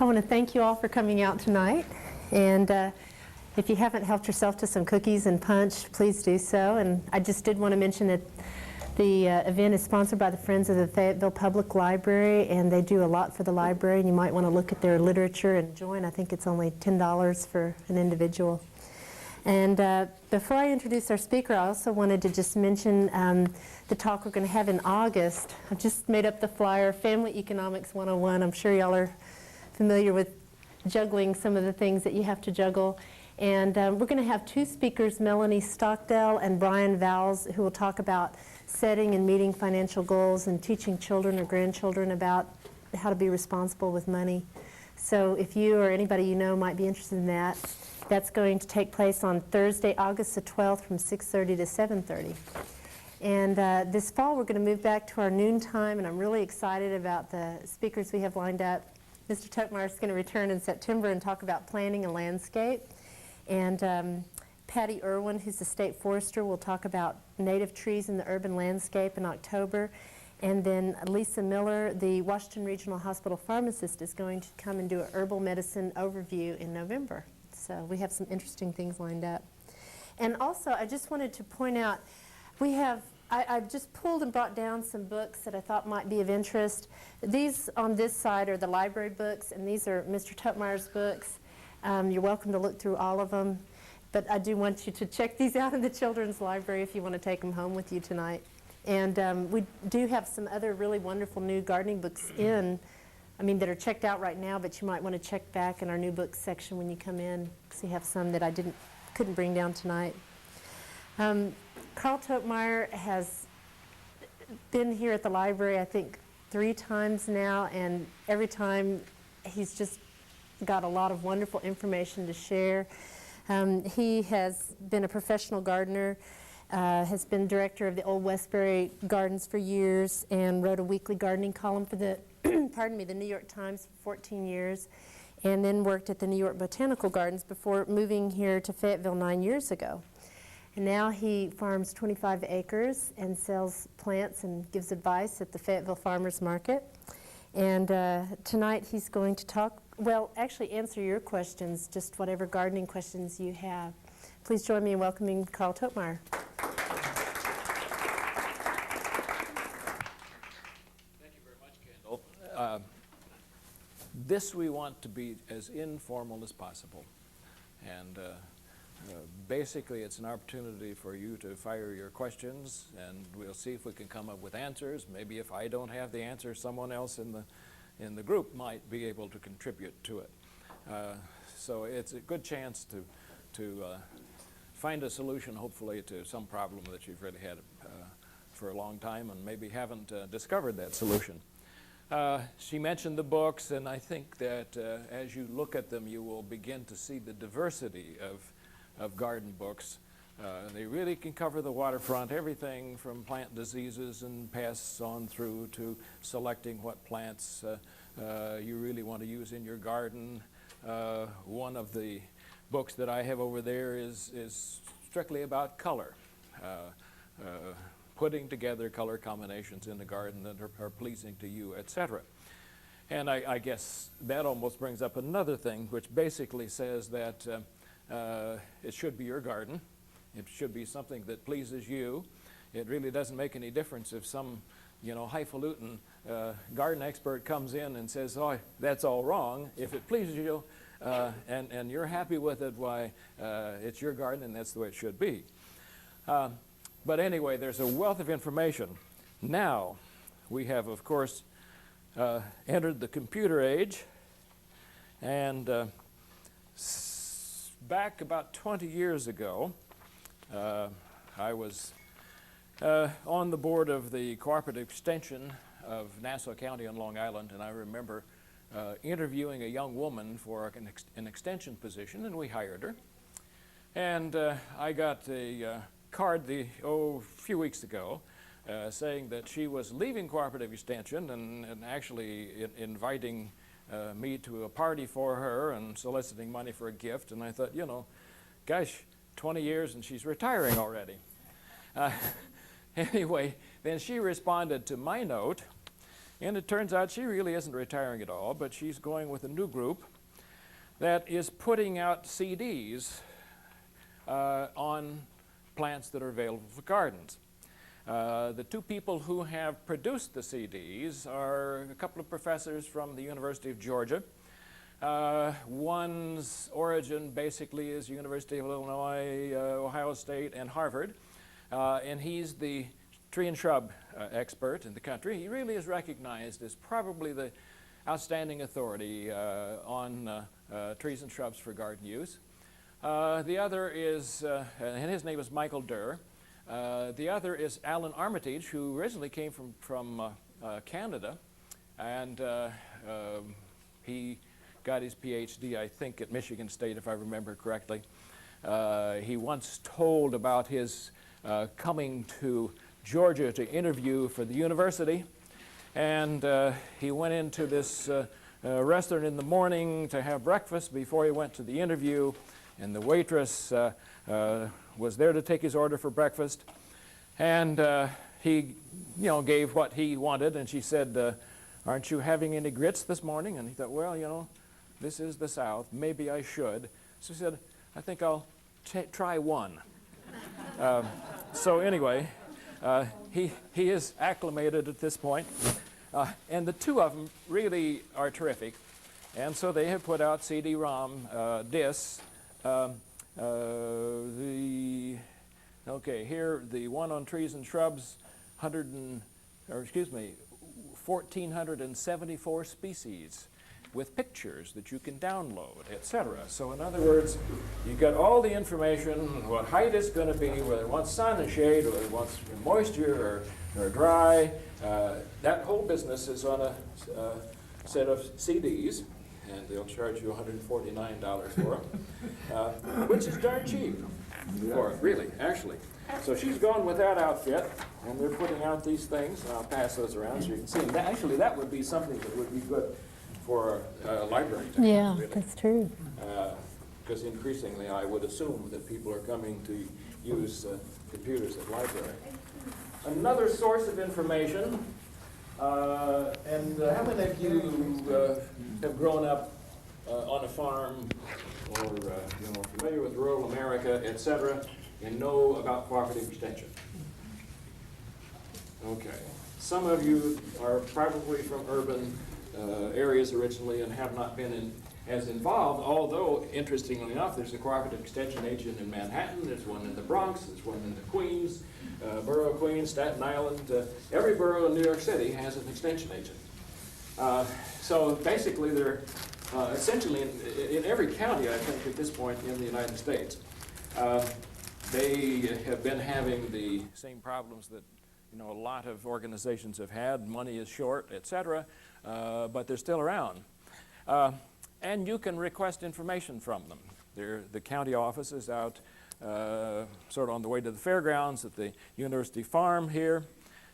I want to thank you all for coming out tonight, and if you haven't helped yourself to some cookies and punch, please do so. And I just did want to mention that the event is sponsored by the Friends of the Fayetteville Public Library, and they do a lot for the library, and you might want to look at their literature and join. I think it's only $10 for an individual. And before I introduce our speaker, I also wanted to just mention the talk we're going to have in August. I've just made up the flyer, Family Economics 101. I'm sure y'all are familiar with juggling some of the things that you have to juggle. And we're going to have two speakers, Melanie Stockdale and Brian Vowles, who will talk about setting and meeting financial goals and teaching children or grandchildren about how to be responsible with money. So if you or anybody you know might be interested in that, that's going to take place on Thursday, August the 12th from 6:30 to 7:30. And this fall we're going to move back to our noon time, and I'm really excited about the speakers we have lined up. Mr. Totemeier is going to return in September and talk about planning and landscape. And Patty Irwin, who's the state forester, will talk about native trees in the urban landscape in October. And then Lisa Miller, the Washington Regional Hospital pharmacist, is going to come and do an herbal medicine overview in November. So we have some interesting things lined up. And also, I just wanted to point out, I've just pulled and brought down some books that I thought might be of interest. These on this side are the library books, and these are Mr. Totemeier's books. You're welcome to look through all of them, but I do want you to check these out in the children's library if you want to take them home with you tonight. And we do have some other really wonderful new gardening books that are checked out right now, but you might want to check back in our new books section when you come in, because we have some that I couldn't bring down tonight. Carl Totemeier has been here at the library, I think, 3 times now, and every time he's just got a lot of wonderful information to share. He has been a professional gardener, has been director of the Old Westbury Gardens for years, and wrote a weekly gardening column for the the New York Times for 14 years, and then worked at the New York Botanical Gardens before moving here to Fayetteville 9 years ago. And now he farms 25 acres and sells plants and gives advice at the Fayetteville Farmers Market. And tonight he's going to actually answer your questions, just whatever gardening questions you have. Please join me in welcoming Carl Totemeier. Thank you very much, Kendall. This we want to be as informal as possible. And basically, it's an opportunity for you to fire your questions, and we'll see if we can come up with answers. Maybe if I don't have the answer, someone else in the group might be able to contribute to it. So it's a good chance to find a solution, hopefully, to some problem that you've really had for a long time and maybe haven't discovered that solution. She mentioned the books, and I think that as you look at them, you will begin to see the diversity of garden books. They really can cover the waterfront, everything from plant diseases and pests on through to selecting what plants you really want to use in your garden. One of the books that I have over there is strictly about color, putting together color combinations in the garden that are pleasing to you, etc. And I guess that almost brings up another thing, which basically says that it should be your garden. It should be something that pleases you. It really doesn't make any difference if some, highfalutin garden expert comes in and says, "Oh, that's all wrong." If it pleases you and you're happy with it, why, it's your garden and that's the way it should be. But anyway, there's a wealth of information. Now, we have, of course, entered the computer age, and back about 20 years ago, I was on the board of the Cooperative Extension of Nassau County on Long Island, and I remember interviewing a young woman for an extension position, and we hired her. And I got a card a few weeks ago saying that she was leaving Cooperative Extension and actually inviting me to a party for her and soliciting money for a gift. And I thought, gosh, 20 years and she's retiring already. Anyway, then she responded to my note And it turns out she really isn't retiring at all, but she's going with a new group that is putting out CDs on plants that are available for gardens. The two people who have produced the CDs are a couple of professors from the University of Georgia. One's origin basically is University of Illinois, Ohio State, and Harvard. And he's the tree and shrub expert in the country. He really is recognized as probably the outstanding authority on trees and shrubs for garden use. The other is, and his name is Michael Durr. The other is Alan Armitage, who originally came from Canada, and he got his PhD, I think, at Michigan State, if I remember correctly. He once told about his coming to Georgia to interview for the university, and he went into this restaurant in the morning to have breakfast before he went to the interview, and the waitress was there to take his order for breakfast, and he gave what he wanted, and she said, aren't you having any grits this morning? And he thought, well, this is the South, maybe I should. So he said, I think I'll try one. So anyway, he is acclimated at this point, and the two of them really are terrific, and so they have put out CD-ROM discs. Here the one on trees and shrubs, 1,474 species with pictures that you can download, etc. So in other words, you get all the information, what height it's going to be, whether it wants sun and shade, whether it wants moisture or dry. That whole business is on a set of CDs, and they'll charge you $149 for them, which is darn cheap for it, really, actually. So she's gone with that outfit, and they're putting out these things, and I'll pass those around so you can see them. Actually, that would be something that would be good for a library. Yeah, really. that's true. Because increasingly, I would assume that people are coming to use computers at library. Another source of information, and how many of you have grown up on a farm or familiar with rural America, etc., and know about cooperative extension? Okay. Some of you are probably from urban areas originally and have not been as involved, although, interestingly enough, there's a cooperative extension agent in Manhattan, there's one in the Bronx, there's one in the Queens, borough of Queens, Staten Island. Every borough in New York City has an extension agent. So basically, they're essentially in every county, I think, at this point in the United States. They have been having the same problems that a lot of organizations have had. Money is short, etc., but they're still around. And you can request information from them. The county office is out sort of on the way to the fairgrounds at the University Farm here,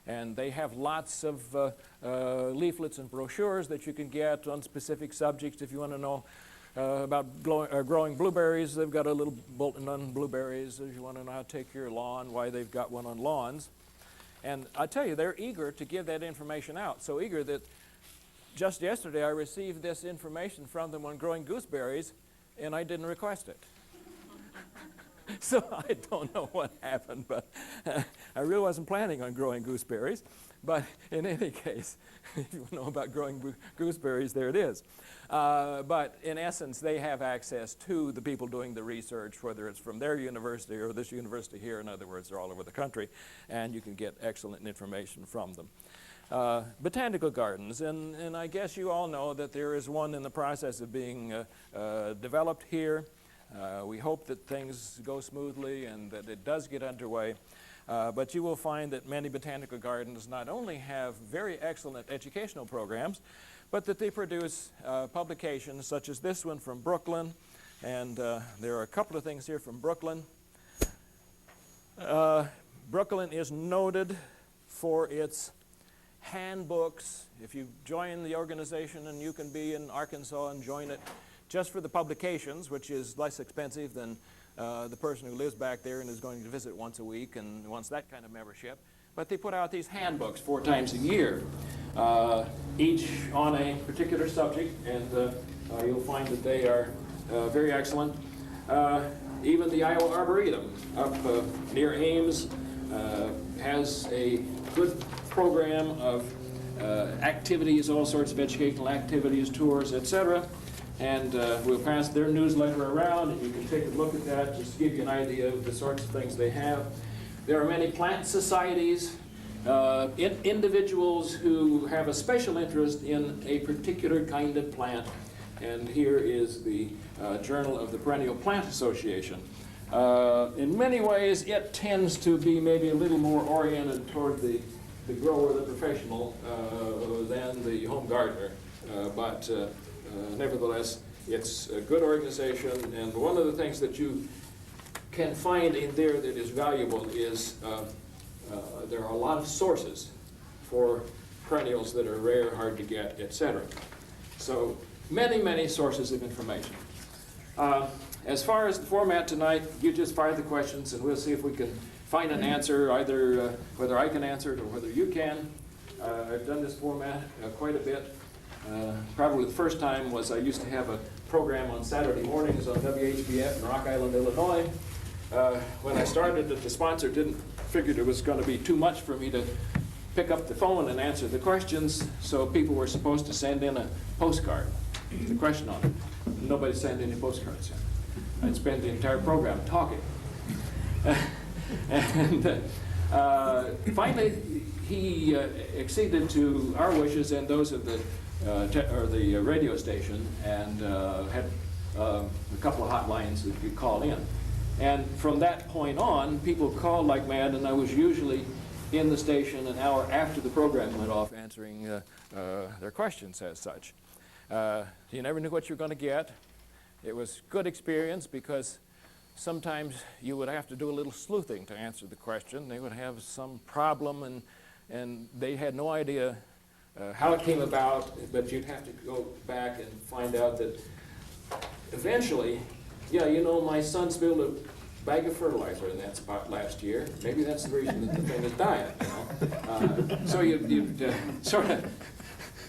and they have lots of leaflets and brochures that you can get on specific subjects. If you want to know about growing blueberries, they've got a little bulletin on blueberries. If you want to know how to take your lawn, why they've got one on lawns. And I tell you, they're eager to give that information out, so eager that just yesterday I received this information from them on growing gooseberries, and I didn't request it. So I don't know what happened, but I really wasn't planning on growing gooseberries. But in any case, if you know about growing gooseberries, there it is. But in essence, they have access to the people doing the research, whether it's from their university or this university here. In other words, they're all over the country, and you can get excellent information from them. Botanical gardens, and I guess you all know that there is one in the process of being developed here. We hope that things go smoothly and that it does get underway. But you will find that many botanical gardens not only have very excellent educational programs, but that they produce publications such as this one from Brooklyn. And there are a couple of things here from Brooklyn. Brooklyn is noted for its handbooks. If you join the organization, and you can be in Arkansas and join it just for the publications, which is less expensive than the person who lives back there and is going to visit once a week and wants that kind of membership. But they put out these handbooks 4 times a year. each on a particular subject, and you'll find that they are very excellent. Even the Iowa Arboretum up near Ames has a good program of activities, all sorts of educational activities, tours, etc. And we'll pass their newsletter around, and you can take a look at that just to give you an idea of the sorts of things they have. There are many plant societies, individuals who have a special interest in a particular kind of plant. And here is the Journal of the Perennial Plant Association. In many ways, it tends to be maybe a little more oriented toward the grower, the professional, than the home gardener. But nevertheless, it's a good organization. And one of the things that you can find in there that is valuable is there are a lot of sources for perennials that are rare, hard to get, etc. So many, many sources of information. As far as the format tonight, you just fire the questions and we'll see if we can find an answer, either whether I can answer it or whether you can. I've done this format quite a bit. Probably the first time was I used to have a program on Saturday mornings on WHBF in Rock Island, Illinois. When I started it, the sponsor figured it was going to be too much for me to pick up the phone and answer the questions, so people were supposed to send in a postcard with a question on it. Nobody sent any postcards in. I'd spend the entire program talking. And finally, he acceded to our wishes and those of the radio station, and had a couple of hotlines that you call in. And from that point on, people called like mad, and I was usually in the station an hour after the program went off answering their questions as such. You never knew what you were going to get. It was good experience because sometimes you would have to do a little sleuthing to answer the question. They would have some problem, and they had no idea how it came about, but you'd have to go back and find out that eventually, yeah, you know, my son spilled a bag of fertilizer in that spot last year. Maybe that's the reason that the thing is dying, you know. So you sort of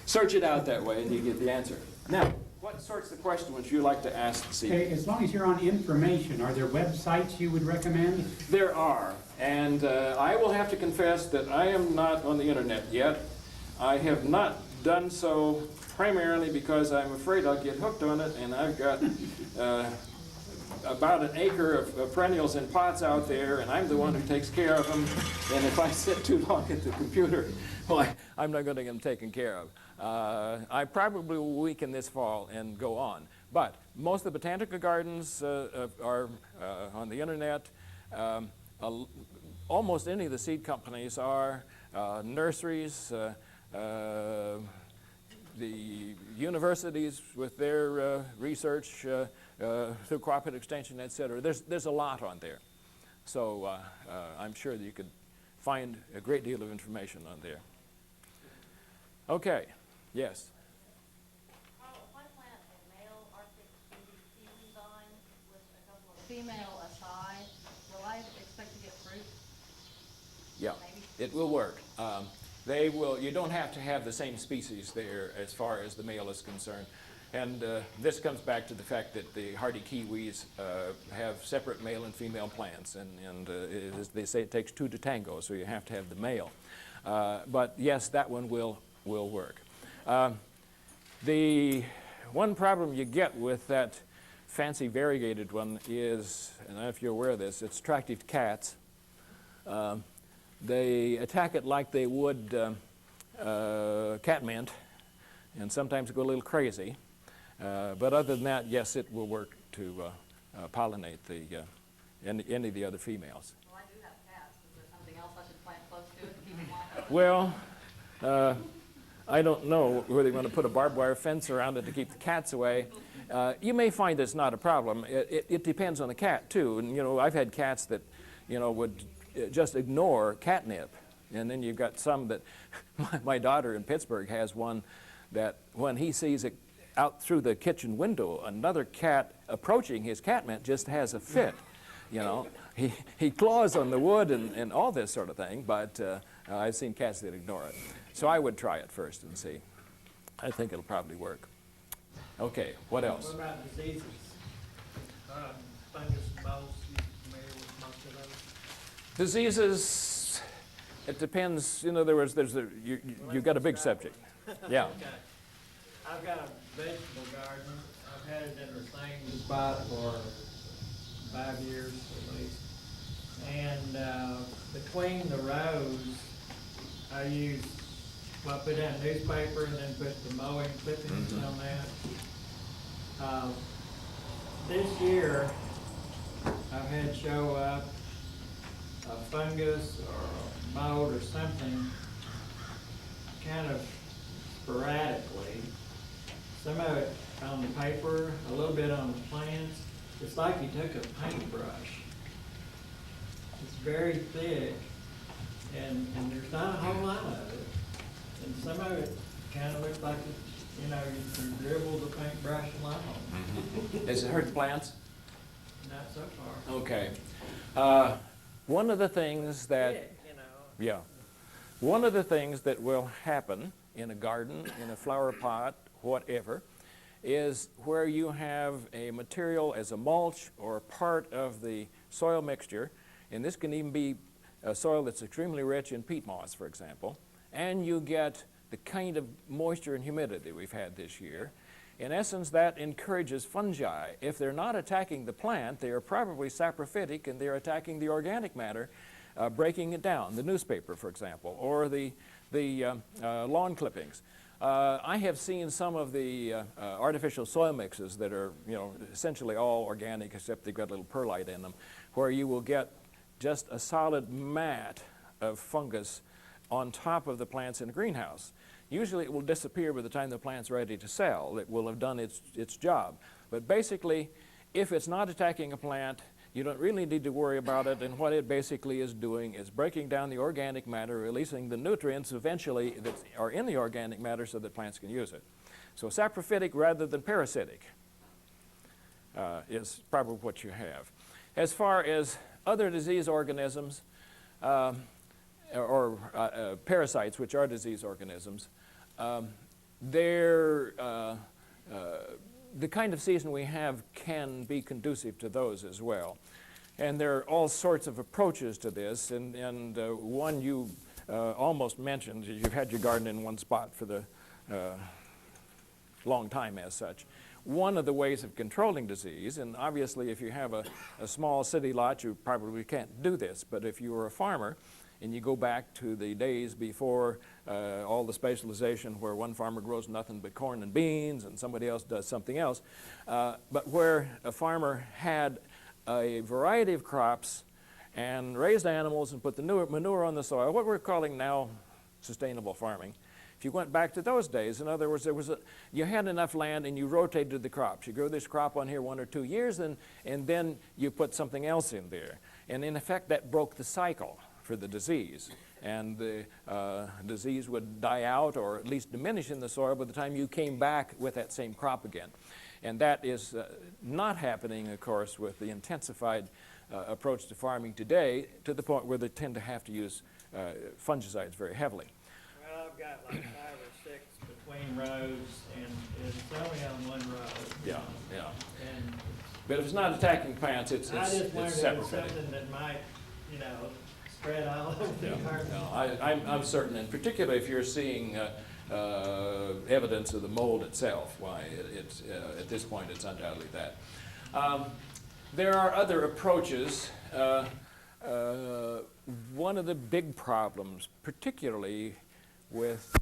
search it out that way and you get the answer. Now, what sorts of questions would you like to ask this evening? Okay, as long as you're on information, are there websites you would recommend? There are, and I will have to confess that I am not on the internet yet. I have not done so primarily because I'm afraid I'll get hooked on it, and I've got about an acre of perennials in pots out there, and I'm the one who takes care of them. And if I sit too long at the computer, well, I'm not going to get them taken care of. I probably will weaken this fall and go on. But most of the botanical gardens are on the internet. Almost any of the seed companies are. Nurseries, the universities with their research through cooperative extension, etc. There's a lot on there. So I'm sure that you could find a great deal of information on there. Okay, yes? If I plant a male Arctic kiwi vine with a couple of female aside, will I expect to get fruit? Yeah, Maybe? it will work. They will. You don't have to have the same species there as far as the male is concerned. And this comes back to the fact that the hardy kiwis have separate male and female plants. And they say it takes two to tango, so you have to have the male. But yes, that one will work. The one problem you get with that fancy variegated one is, and I don't know if you're aware of this, it's attractive to cats. They attack it like they would catmint, and sometimes go a little crazy. But other than that, yes, it will work to pollinate any of the other females. Well, I do have cats. Is there something else I should plant close to it to keep them off? Well, I don't know whether they're going to put a barbed wire fence around it to keep the cats away. You may find it's not a problem. It depends on the cat, too. And, you know, I've had cats that, you know, would just ignore catnip. And then you've got some that, my daughter in Pittsburgh has one that when he sees it out through the kitchen window, another cat approaching his catmint just has a fit. You know, he claws on the wood and all this sort of thing, but I've seen cats that ignore it. So I would try it first and see. I think it'll probably work. Okay, what else? What about diseases? Fungus, mouse, you familiar with most of those? Diseases, it depends. In other words, you've got a big subject. Yeah. Okay. I've got a vegetable garden. I've had it in the same spot for 5 years at least. And between the rows, I use, well, I put down newspaper and then put the mowing clippings on that. This year, I've had show up a fungus or a mold or something kind of sporadically. Some of it on the paper, a little bit on the plants. It's like you took a paintbrush. It's very thick, and there's not a whole lot of it. And some of it kind of looks like, you know, you dribble the paintbrush along. Does it hurt the plants? Not so far. Okay. One of the things that, Thick, you know. yeah, one of the things that will happen in a garden, in a flower pot, whatever, is where you have a material as a mulch or part of the soil mixture, and this can even be a soil that's extremely rich in peat moss, for example, and you get the kind of moisture and humidity we've had this year. In essence, that encourages fungi. If they're not attacking the plant, they are probably saprophytic and they're attacking the organic matter, breaking it down, the newspaper, for example, or the lawn clippings. I have seen some of the artificial soil mixes that are, you know, essentially all organic except they've got a little perlite in them, where you will get just a solid mat of fungus on top of the plants in a greenhouse. Usually it will disappear by the time the plant's ready to sell. It will have done its job. But basically, if it's not attacking a plant, you don't really need to worry about it, and what it basically is doing is breaking down the organic matter, releasing the nutrients eventually that are in the organic matter so that plants can use it. So saprophytic rather than parasitic is probably what you have. As far as other disease organisms, or parasites, which are disease organisms, the kind of season we have can be conducive to those as well. And there are all sorts of approaches to this, and one you almost mentioned, you've had your garden in one spot for the long time as such. One of the ways of controlling disease, and obviously if you have a small city lot, you probably can't do this, but if you were a farmer, and you go back to the days before all the specialization where one farmer grows nothing but corn and beans and somebody else does something else, but where a farmer had a variety of crops and raised animals and put the manure on the soil, what we're calling now sustainable farming. If you went back to those days, in other words, you had enough land and you rotated the crops. You grow this crop on here 1 or 2 years and then you put something else in there. And in effect, that broke the cycle for the disease, and the disease would die out or at least diminish in the soil by the time you came back with that same crop again. And that is not happening, of course, with the intensified approach to farming today, to the point where they tend to have to use fungicides very heavily. Well, I've got like 5 or 6 between rows, and it's only on one row. Yeah, yeah. And But if it's not attacking plants, it's I just wondered if it was saprophytic. something that might, you know, spread all over the Yeah, garden. no, I'm certain, and particularly if you're seeing evidence of the mold itself, why it's at this point it's undoubtedly that. There are other approaches. One of the big problems, particularly with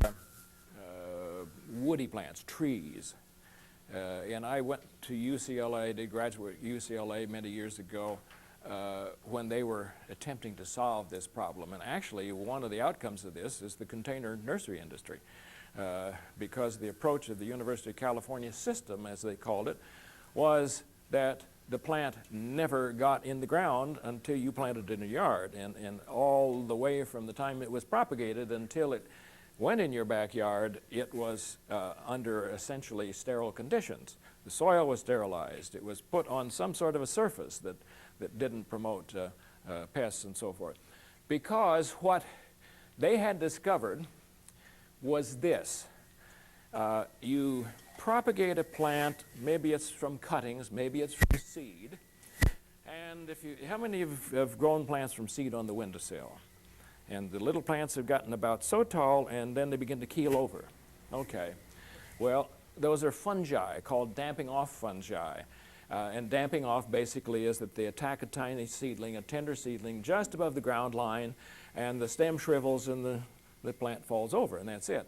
woody plants, trees, and I went to UCLA, did graduate at UCLA many years ago, when they were attempting to solve this problem. And actually, one of the outcomes of this is the container nursery industry, because the approach of the University of California system, as they called it, was that the plant never got in the ground until you planted it in a yard, and all the way from the time it was propagated until it went in your backyard, it was under essentially sterile conditions. The soil was sterilized. It was put on some sort of a surface that didn't promote pests and so forth. Because what they had discovered was this. You propagate a plant, maybe it's from cuttings, maybe it's from seed. And how many have grown plants from seed on the windowsill? And the little plants have gotten about so tall, and then they begin to keel over. Okay. Well, those are fungi called damping off fungi. And damping off basically is that they attack a tiny seedling, a tender seedling, just above the ground line, and the stem shrivels and the plant falls over, and that's it.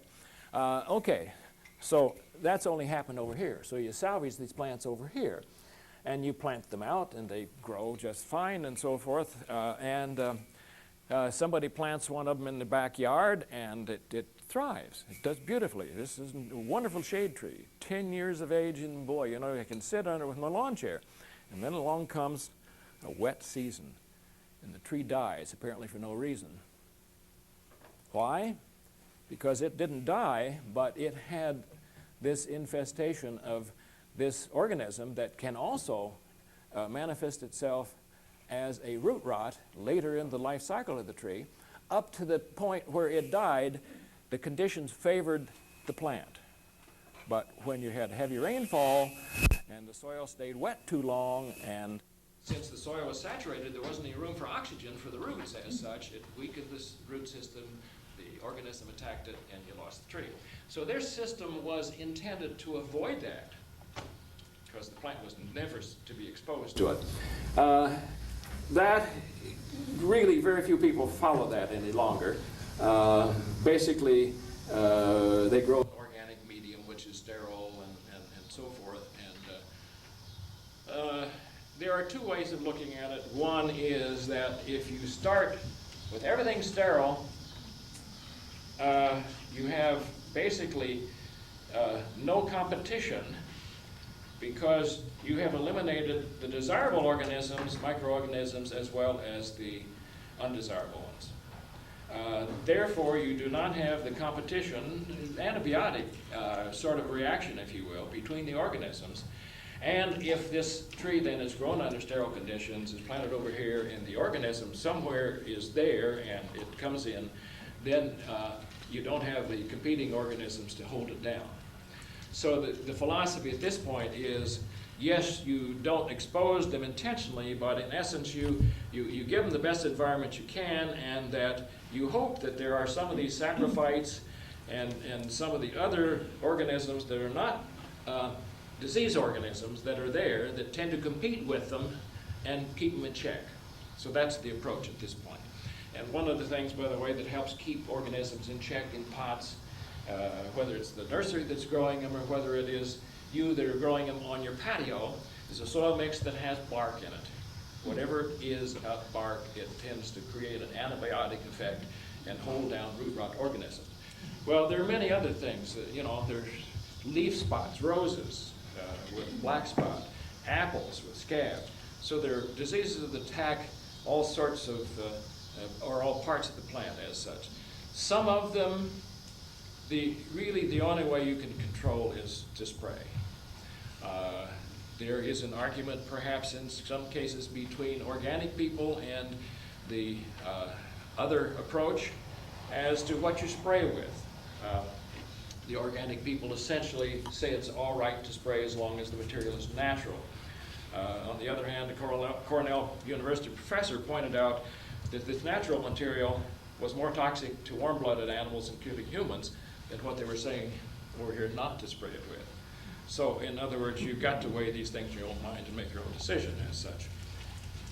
Okay, so that's only happened over here. So you salvage these plants over here, and you plant them out, and they grow just fine and so forth. Somebody plants one of them in the backyard, and it thrives. It does beautifully. This is a wonderful shade tree, 10 years of age, and boy, you know, I can sit under it with my lawn chair. And then along comes a wet season, and the tree dies, apparently for no reason. Why? Because it didn't die, but it had this infestation of this organism that can also manifest itself as a root rot later in the life cycle of the tree. Up to the point where it died, the conditions favored the plant. But when you had heavy rainfall and the soil stayed wet too long, and since the soil was saturated, there wasn't any room for oxygen for the roots as such, it weakened this root system, the organism attacked it, and you lost the tree. So their system was intended to avoid that, because the plant was never to be exposed to it. That, really, very few people follow that any longer. Basically, they grow in organic medium, which is sterile and so forth. And there are two ways of looking at it. One is that if you start with everything sterile, you have basically no competition, because you have eliminated the desirable organisms, microorganisms, as well as the undesirable ones. Therefore, you do not have the competition, antibiotic sort of reaction, if you will, between the organisms. And if this tree then is grown under sterile conditions, is planted over here, and the organism somewhere is there and it comes in, then you don't have the competing organisms to hold it down. So the philosophy at this point is, yes, you don't expose them intentionally, but in essence you give them the best environment you can, and that you hope that there are some of these saprophytes and some of the other organisms that are not disease organisms that are there that tend to compete with them and keep them in check. So that's the approach at this point. And one of the things, by the way, that helps keep organisms in check in pots, whether it's the nursery that's growing them or whether it is you that are growing them on your patio, is a soil mix that has bark in it. Whatever it is about bark, it tends to create an antibiotic effect and hold down root rot organisms. Well, there are many other things. You know, there's leaf spots, roses with black spot, apples with scab. So there are diseases that attack all sorts of, or all parts of the plant as such. Some of them, really the only way you can control is to spray. There is an argument perhaps in some cases between organic people and the other approach as to what you spray with. The organic people essentially say it's all right to spray as long as the material is natural. On the other hand, the Cornell University professor pointed out that this natural material was more toxic to warm-blooded animals and cubic humans than what they were saying over here not to spray it with. So, in other words, you've got to weigh these things in your own mind and make your own decision as such.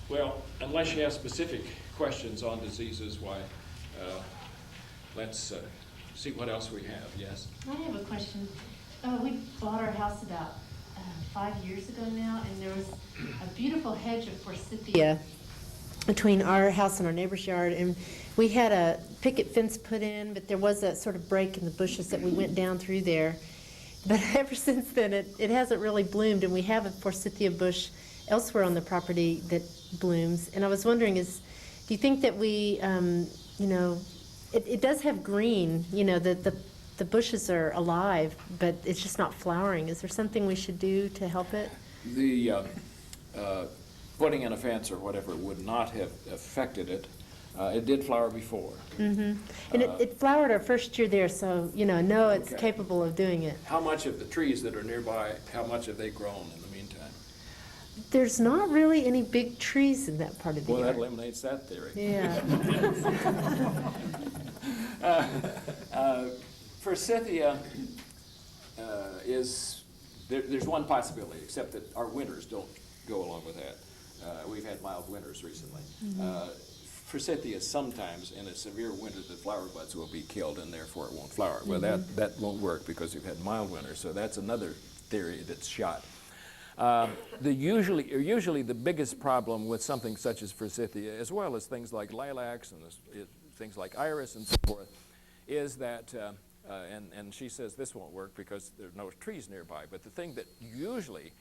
Well, unless you have specific questions on diseases, why, let's see what else we have. Yes? I have a question. We bought our house about 5 years ago now, and there was a beautiful hedge of forsythia between our house and our neighbor's yard, and we had a picket fence put in, but there was a sort of break in the bushes that we went down through there. But ever since then, it hasn't really bloomed, and we have a forsythia bush elsewhere on the property that blooms. And I was wondering, do you think that we, you know, it does have green, you know, the bushes are alive, but it's just not flowering. Is there something we should do to help it? The putting in a fence or whatever would not have affected it. It did flower before. And it flowered our first year there, so, you know it's Okay. capable of doing it. How much of the trees that are nearby, how much have they grown in the meantime? There's not really any big trees in that part of the Well, that yard. eliminates that theory. Yeah. Forsythia there's one possibility, except that our winters don't go along with that. We've had mild winters recently. Forsythia sometimes, in a severe winter, the flower buds will be killed and therefore it won't flower. Well, that won't work because you've had mild winters, so that's another theory that's shot. Usually the biggest problem with something such as forsythia, as well as things like lilacs and things like iris and so forth, is that, and she says this won't work because there's no trees nearby, but the thing that usually,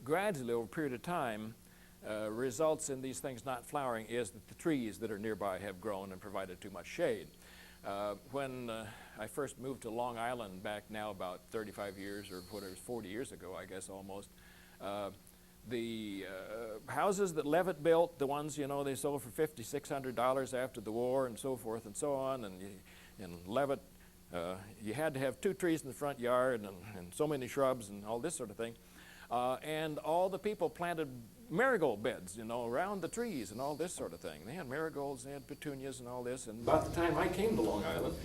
gradually over a period of time, results in these things not flowering is that the trees that are nearby have grown and provided too much shade. When I first moved to Long Island back now about 35 years or whatever, 40 years ago, I guess almost, the houses that Levitt built, the ones, they sold for $5,600 after the war and so forth and so on, and in Levitt, you had to have 2 trees in the front yard and so many shrubs and all this sort of thing. And all the people planted marigold beds, around the trees and all this sort of thing. They had marigolds, they had petunias and all this. And about the time I came to Long Island,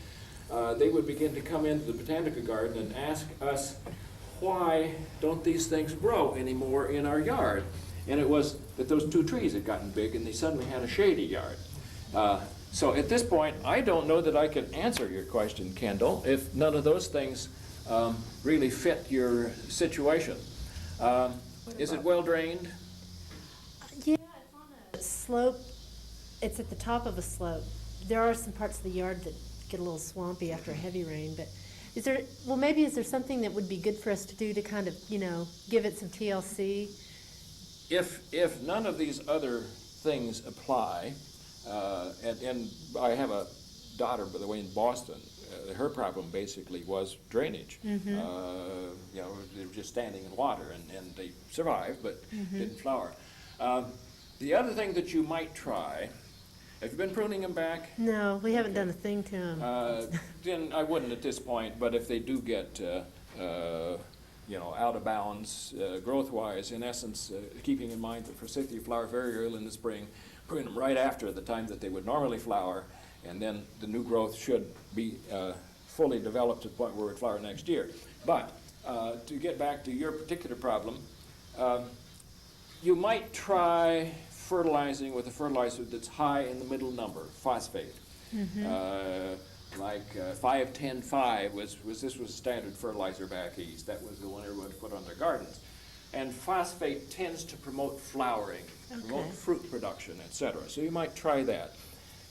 they would begin to come into the botanical garden and ask us, why don't these things grow anymore in our yard? And it was that those 2 trees had gotten big and they suddenly had a shady yard. So at this point, I don't know that I can answer your question, Kendall, if none of those things really fit your situation. Is it well drained? Yeah, it's on a slope. It's at the top of a slope. There are some parts of the yard that get a little swampy after a heavy rain, but is there something that would be good for us to do to kind of, give it some TLC? If none of these other things apply, and I have a daughter, by the way, in Boston. Her problem basically was drainage. They were just standing in water, and they survived, but didn't flower. The other thing that you might try, have you been pruning them back? No, we haven't done a thing to them. Then I wouldn't at this point, but if they do get out of bounds growth-wise, in essence, keeping in mind that forsythia flower very early in the spring, prune them right after the time that they would normally flower, and then the new growth should be fully developed to the point where it would flower next year. But to get back to your particular problem, you might try fertilizing with a fertilizer that's high in the middle number, phosphate. Like 5-10-5 was a standard fertilizer back east. That was the one everyone put on their gardens. And phosphate tends to promote flowering, promote fruit production, etc. So you might try that.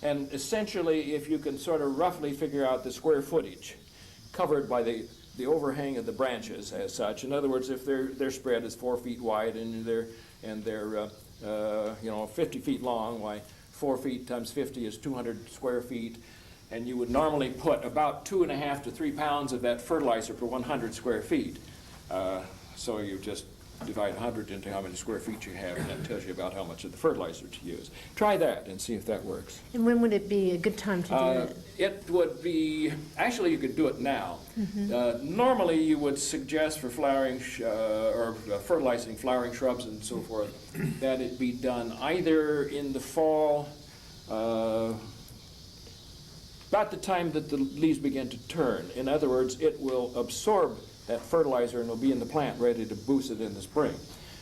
And essentially, if you can sort of roughly figure out the square footage covered by the overhang of the branches as such, in other words, if their spread is 4 feet wide and they're 50 feet long, why 4 feet times 50 is 200 square feet, and you would normally put about 2.5 to 3 pounds of that fertilizer per 100 square feet. So you just divide 100 into how many square feet you have, and that tells you about how much of the fertilizer to use. Try that and see if that works. And when would it be a good time to do it? It would be, actually you could do it now. Normally you would suggest for flowering or fertilizing flowering shrubs and so forth that it be done either in the fall, about the time that the leaves begin to turn. In other words, it will absorb that fertilizer and will be in the plant ready to boost it in the spring,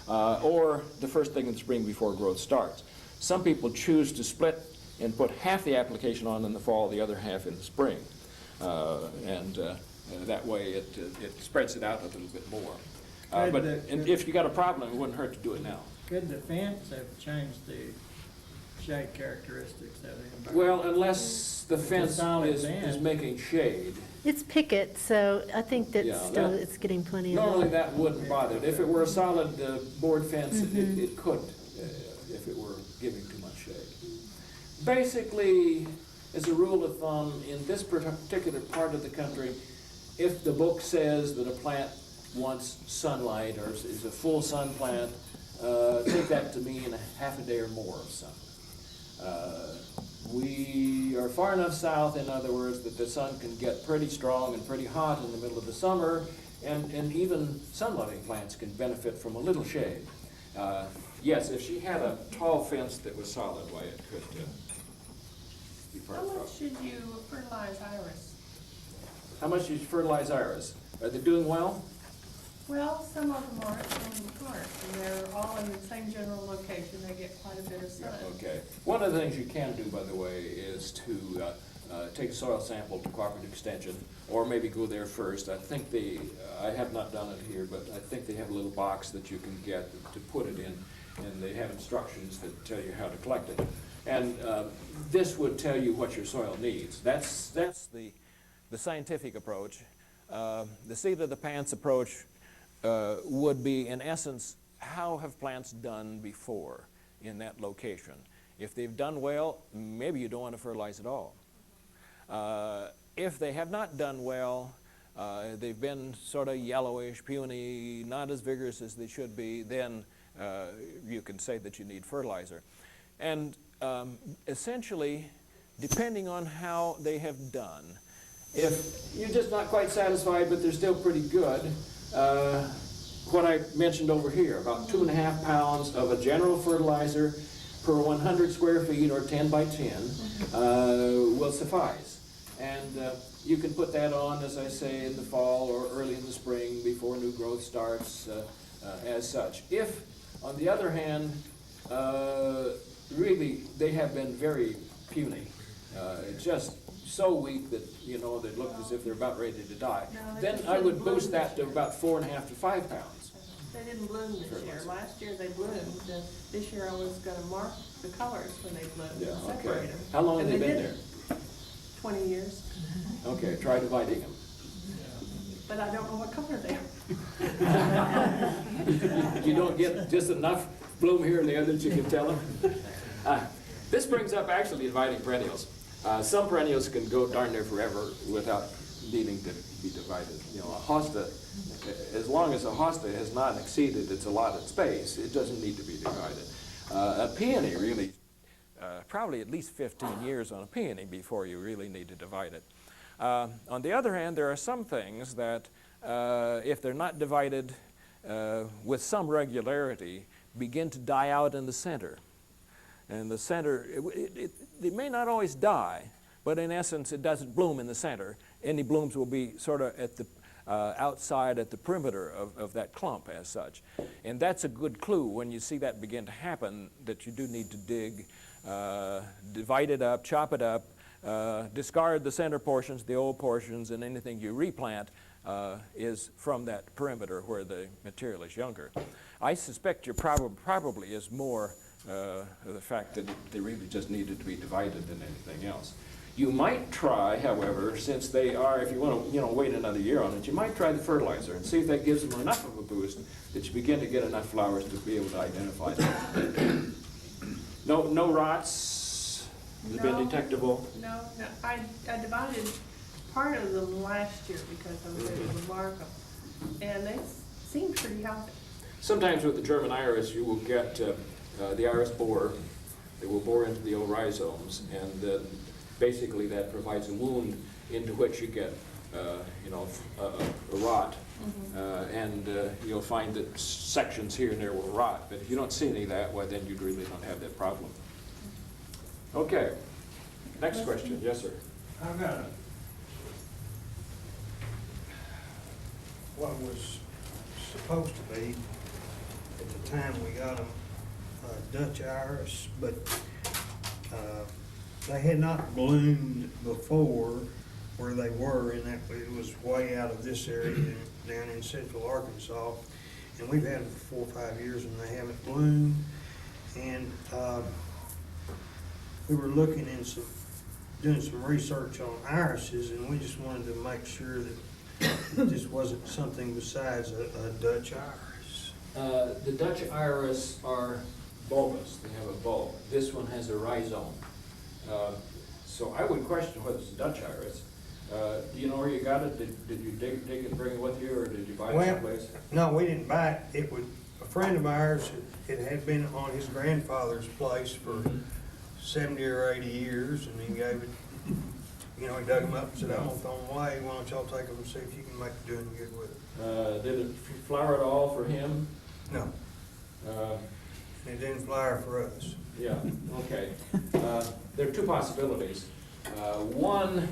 or the first thing in the spring before growth starts. Some people choose to split and put half the application on in the fall, the other half in the spring, and that way it spreads it out a little bit more. But if you got a problem, it wouldn't hurt to do it now. Could the fence have changed the shade characteristics of it? Well, unless the fence is making shade. It's picket, so I think that it's getting plenty of Normally light. that wouldn't bother it. If it were a solid board fence, it could, if it were giving too much shade. Basically, as a rule of thumb, in this particular part of the country, if the book says that a plant wants sunlight or is a full sun plant, take that to mean a half a day or more of sun. We are far enough south, in other words, that the sun can get pretty strong and pretty hot in the middle of the summer, and even sun-loving plants can benefit from a little shade. Yes, if she had a tall fence that was solid, why it could be part How of the much problem. should you fertilize iris? How much do you fertilize iris? Are they doing well? Well, some of them aren't, some of them aren't, and they're all in the same general location, they get quite a bit of sun. Okay. One of the things you can do, by the way, is to take a soil sample to Cooperative Extension, or maybe go there first. I think they, I have not done it here, but I think they have a little box that you can get to put it in, and they have instructions that tell you how to collect it. And this would tell you what your soil needs. That's the scientific approach. The seat of the pants approach would be, in essence, how have plants done before in that location? If they've done well, maybe you don't want to fertilize at all. If they have not done well, they've been sort of yellowish, puny, not as vigorous as they should be, then you can say that you need fertilizer. And essentially, depending on how they have done, if you're just not quite satisfied, but they're still pretty good, what I mentioned over here, about 2.5 pounds of a general fertilizer per 100 square feet, or 10 by 10, will suffice. And you can put that on, as I say, in the fall or early in the spring before new growth starts as such. If, on the other hand, really they have been very puny, just so weak that, you know, they look as if they're about ready to die, No, then they I would didn't bloom boost that this to year. about 4.5 to 5 pounds. They didn't bloom this year. Fertilizer. Last year they bloomed, and this year I was gonna mark the colors when they bloomed Yeah, and okay. separate them. How long have And they been there? didn't. 20 years, Okay, try dividing them. but I don't know what color they are. You don't get just enough bloom here and there that you can tell them. This brings up actually dividing perennials. Some perennials can go darn near forever without needing to be divided. You know, a hosta, as long as a hosta has not exceeded its allotted space, it doesn't need to be divided. A peony really, probably at least 15 years on a peony before you really need to divide it. On the other hand, there are some things that, if they're not divided with some regularity, begin to die out in the center. And the center, it may not always die, but in essence it doesn't bloom in the center. Any blooms will be sort of at the outside, at the perimeter of that clump as such. And that's a good clue when you see that begin to happen, that you do need to dig, divide it up, chop it up, discard the center portions, the old portions, and anything you replant is from that perimeter where the material is younger. I suspect your probably is more the fact that they really just needed to be divided than anything else. You might try, however, since they are, if you want to, wait another year on it, you might try the fertilizer and see if that gives them enough of a boost that you begin to get enough flowers to be able to identify them. No rots has been No. detectable. No, I divided part of them last year because I was able to mark them, and they seemed pretty healthy. Sometimes with the German iris, you will get the iris borer. They will bore into the old rhizomes, and basically that provides a wound into which you get, a rot. And you'll find that sections here and there will rot. But if you don't see any of that, well, then you really don't have that problem. Okay. Next question. Yes, sir. I've got what was supposed to be, at the time we got them, Dutch iris, but they had not bloomed before where they were, and that it was way out of this area down in central Arkansas. And we've had them for 4 or 5 years and they haven't bloomed. And we were looking into doing some research on irises, and we just wanted to make sure that this wasn't something besides a Dutch iris. The Dutch iris are bulbous. They have a bulb. This one has a rhizome. So I would question whether it's a Dutch iris. Do you know where you got it? Did you dig it and bring it with you, or did you buy it someplace? No, we didn't buy it. It was a friend of ours. It had been on his grandfather's place for 70 or 80 years, and he gave it, you know, he dug them up and said, I'm gonna throw them away, why don't y'all take them and see if you can make it do any good with it? Did it flower at all for him? No, it didn't flower for us. Yeah, okay. There are two possibilities. One,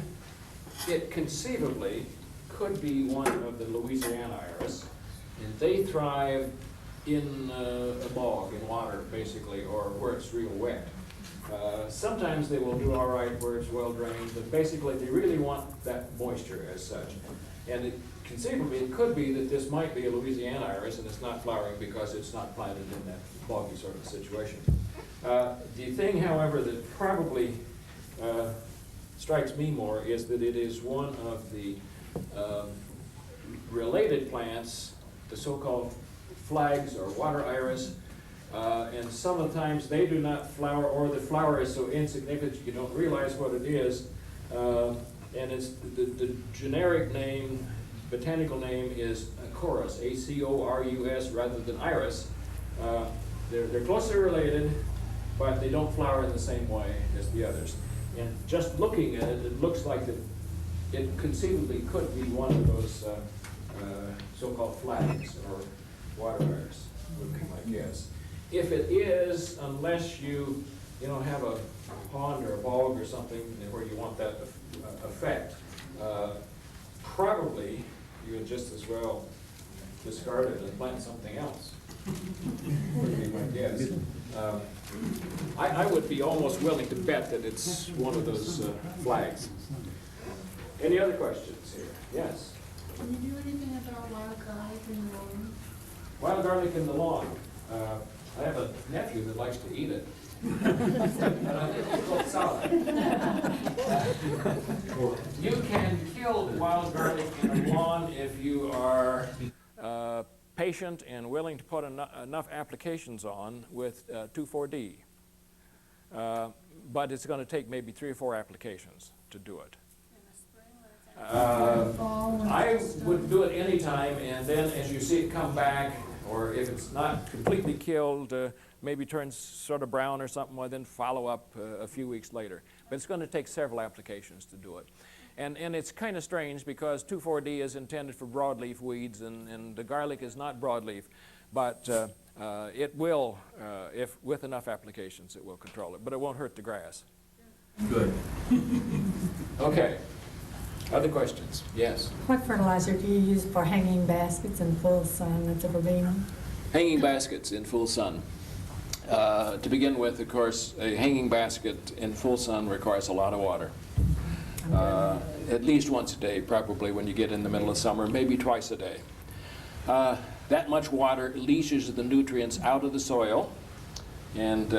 it conceivably could be one of the Louisiana iris, and they thrive in a bog, in water, basically, or where it's real wet. Sometimes they will do all right where it's well drained, but basically they really want that moisture as such. And conceivably, it could be that this might be a Louisiana iris, and it's not flowering because it's not planted in that boggy sort of situation. The thing, however, that probably strikes me more is that it is one of the related plants, the so-called flags or water iris, and some of the times they do not flower, or the flower is so insignificant you don't realize what it is. And it's the generic name, botanical name is Acorus, A-C-O-R-U-S, rather than iris. They're closely related, but they don't flower in the same way as the others. And just looking at it, it looks like it conceivably could be one of those so-called flags or water iris, would be my guess. If it is, unless you have a pond or a bog or something where you want that effect, probably you would just as well discard it and plant something else. Would be my guess. I would be almost willing to bet that it's one of those flags. Any other questions here? Yes? Can you do anything about wild garlic in the lawn? Wild garlic in the lawn. I have a nephew that likes to eat it. It's called salad. You can kill wild garlic in a lawn if you are patient and willing to put enough applications on with 2,4-D. But it's going to take maybe 3 or 4 applications to do it. I would do it anytime, and then as you see it come back, or if it's not completely killed, maybe turns sort of brown or something, well, then follow up a few weeks later. But it's going to take several applications to do it. And it's kind of strange because 2,4-D is intended for broadleaf weeds, and the garlic is not broadleaf. But it will, if with enough applications, it will control it. But it won't hurt the grass. Good. Okay. Other questions? Yes. What fertilizer do you use for hanging baskets in full sun at the verbena? Hanging baskets in full sun. To begin with, of course, a hanging basket in full sun requires a lot of water. At least once a day, probably when you get in the middle of summer, maybe twice a day. That much water leaches the nutrients out of the soil, and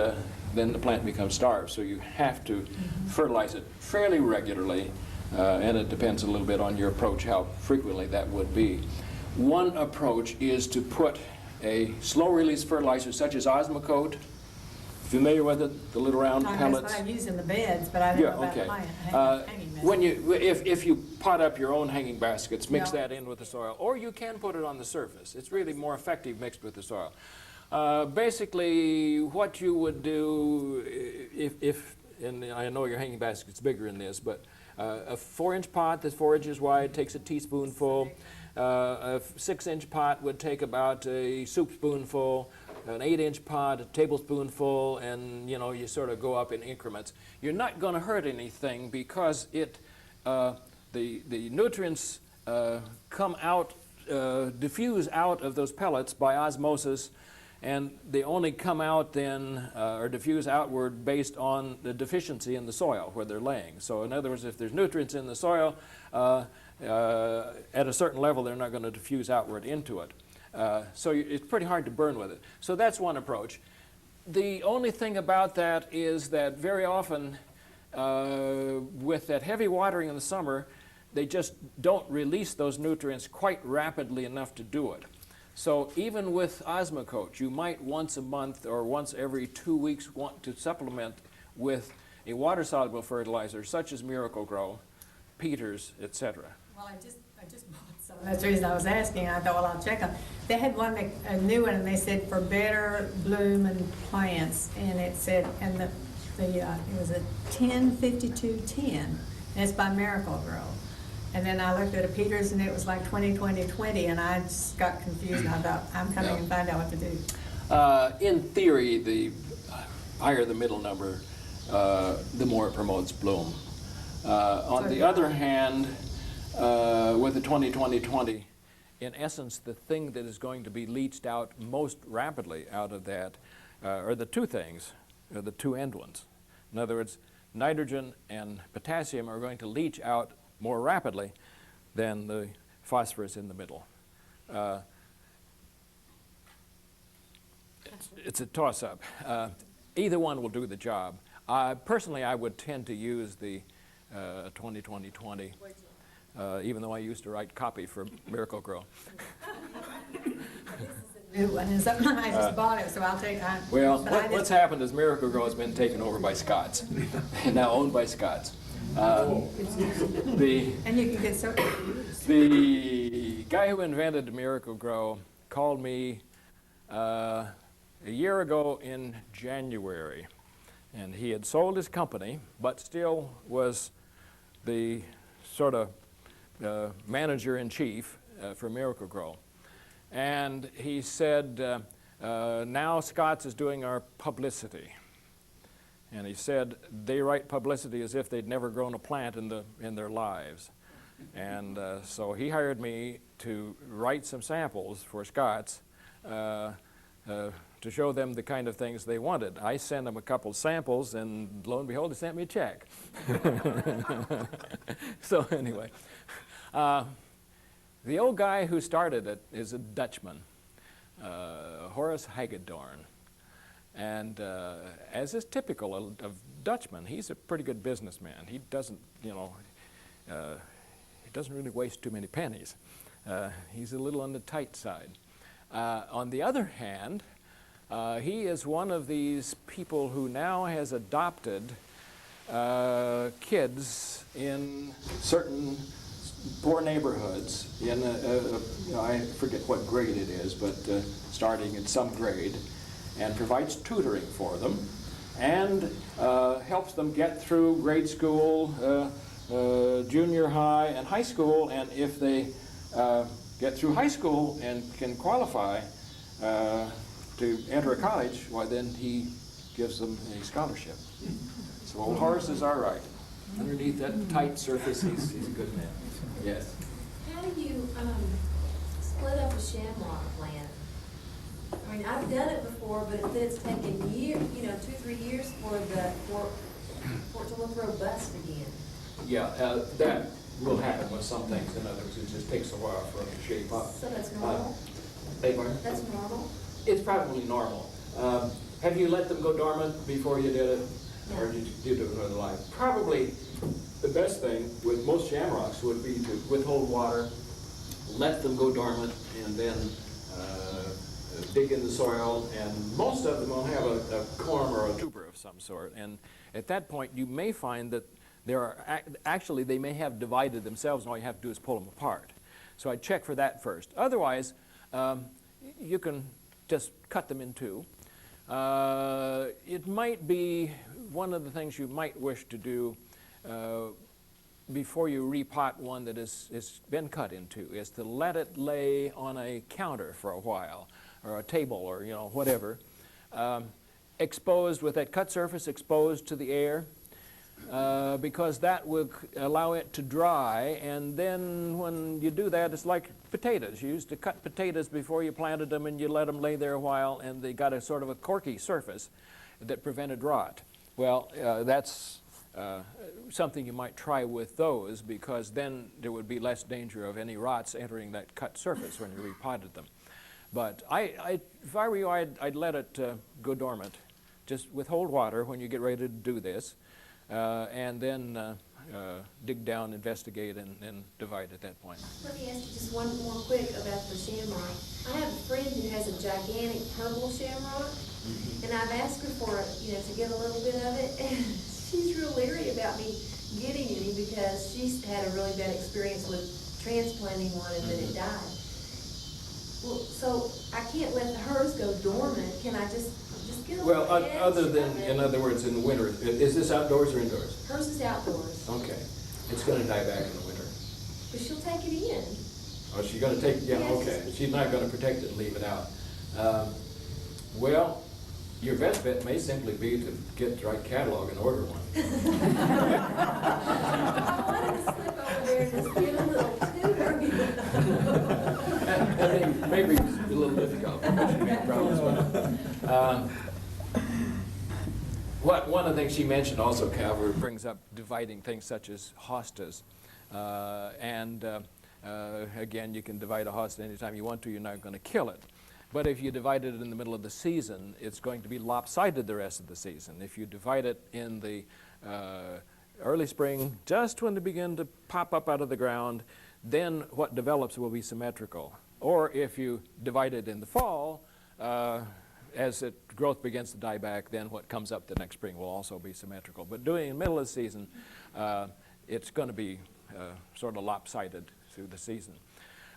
then the plant becomes starved. So you have to fertilize it fairly regularly, and it depends a little bit on your approach how frequently that would be. One approach is to put a slow-release fertilizer such as Osmocote. Familiar with it? The little round pellets? That's what I use in the beds, but I don't know about plant hanging baskets. If you pot up your own hanging baskets, mix that in with the soil, or you can put it on the surface. It's really more effective mixed with the soil. Basically, what you would do and I know your hanging basket's bigger in this, but a 4-inch pot that's 4 inches wide takes a teaspoonful. A 6-inch pot would take about a soup spoonful. An 8-inch pot, a tablespoonful, and you sort of go up in increments. You're not going to hurt anything because the nutrients come out, diffuse out of those pellets by osmosis, and they only come out then or diffuse outward based on the deficiency in the soil where they're laying. So in other words, if there's nutrients in the soil, at a certain level they're not going to diffuse outward into it. So it's pretty hard to burn with it. So that's one approach. The only thing about that is that very often with that heavy watering in the summer, they just don't release those nutrients quite rapidly enough to do it. So even with Osmocote, you might once a month or once every 2 weeks want to supplement with a water-soluble fertilizer such as Miracle-Gro, Peters, etc. Well, I just bought some. That's the reason I was asking. I thought, well, I'll check on. They had a new one, and they said for better bloom and plants, and it said, and it was a 105210, and it's by Miracle Grow. And then I looked at a Peters and it was like 2020, and I just got confused, and I thought, I'm coming and find out what to do. In theory, the higher the middle number, the more it promotes bloom. On the other hand, with the 20-20-20, in essence, the thing that is going to be leached out most rapidly out of that are the two things, are the two end ones. In other words, nitrogen and potassium are going to leach out more rapidly than the phosphorus in the middle. It's a toss-up. Either one will do the job. Personally, I would tend to use the 20-20-20, even though I used to write copy for Miracle Grow. New one, and something I just bought it, so I'll take it. Well, what's happened is Miracle Grow has been taken over by Scots, and now owned by Scots. And you can get so. The guy who invented Miracle Grow called me a year ago in January, and he had sold his company, but still was the sort of manager-in-chief for Miracle Grow. And he said, now Scott's is doing our publicity. And he said they write publicity as if they'd never grown a plant in their lives. And so he hired me to write some samples for Scott's to show them the kind of things they wanted. I sent them a couple samples, and lo and behold, they sent me a check. So anyway, the old guy who started it is a Dutchman, Horace Hagedorn. And as is typical of Dutchmen, he's a pretty good businessman. He doesn't, he doesn't really waste too many pennies. He's a little on the tight side. On the other hand, he is one of these people who now has adopted kids in certain poor neighborhoods in I forget what grade it is, but starting at some grade, and provides tutoring for them, and helps them get through grade school, junior high, and high school. And if they get through high school and can qualify to enter a college, why then he gives them a scholarship. So old Horace is all right. Underneath that tight surface, he's a good man. Yes. How do you split up a shamrock plant? I mean, I've done it before, but then it's taken years, 2-3 years for it to look robust again. Yeah, that will happen with some things. In other words, it just takes a while for them to shape up. So that's normal? That's normal? It's probably normal. Have you let them go dormant before you did it? No. Or did you do it with life? Probably the best thing with most shamrocks would be to withhold water, let them go dormant, and then dig in the soil, and most of them will have a corm or a tuber of some sort. And at that point, you may find that there are actually they may have divided themselves, and all you have to do is pull them apart. So I check for that first. Otherwise, you can just cut them in two. It might be one of the things you might wish to do before you repot one that has been cut in two, is to let it lay on a counter for a while, or a table, or whatever, exposed with that cut surface exposed to the air, because that will allow it to dry. And then when you do that, it's like potatoes. You used to cut potatoes before you planted them, and you let them lay there a while, and they got a sort of a corky surface that prevented rot. Well, that's something you might try with those, because then there would be less danger of any rots entering that cut surface when you repotted them. But if I were you, I'd let it go dormant. Just withhold water when you get ready to do this, and then dig down, investigate, and divide at that point. Let me ask you just one more quick about the shamrock. I have a friend who has a gigantic purple shamrock, and I've asked her for to get a little bit of it, and she's real leery about me getting any because she's had a really bad experience with transplanting one and then it died. Well, so I can't let hers go dormant. Can I just just get a Well, little edge other than, of it. in other words, in the winter, is this outdoors or indoors? Hers is outdoors, Okay, it's gonna die back in the winter. but she'll take it in. Oh, she's gonna take, yeah, Yes. okay, she's not gonna protect it and leave it out. Well, your best bet may simply be to get the right catalog and order one. I wanted to slip over there and just give a little tutor. And maybe it's a little difficult, because she may have problems with it. One of the things she mentioned also, Calvert, brings up dividing things such as hostas. Again, you can divide a hosta anytime you want to. You're not going to kill it. But if you divide it in the middle of the season, it's going to be lopsided the rest of the season. If you divide it in the early spring, just when they begin to pop up out of the ground, then what develops will be symmetrical. Or if you divide it in the fall, as growth begins to die back, then what comes up the next spring will also be symmetrical. But doing it in the middle of the season, it's going to be sort of lopsided through the season.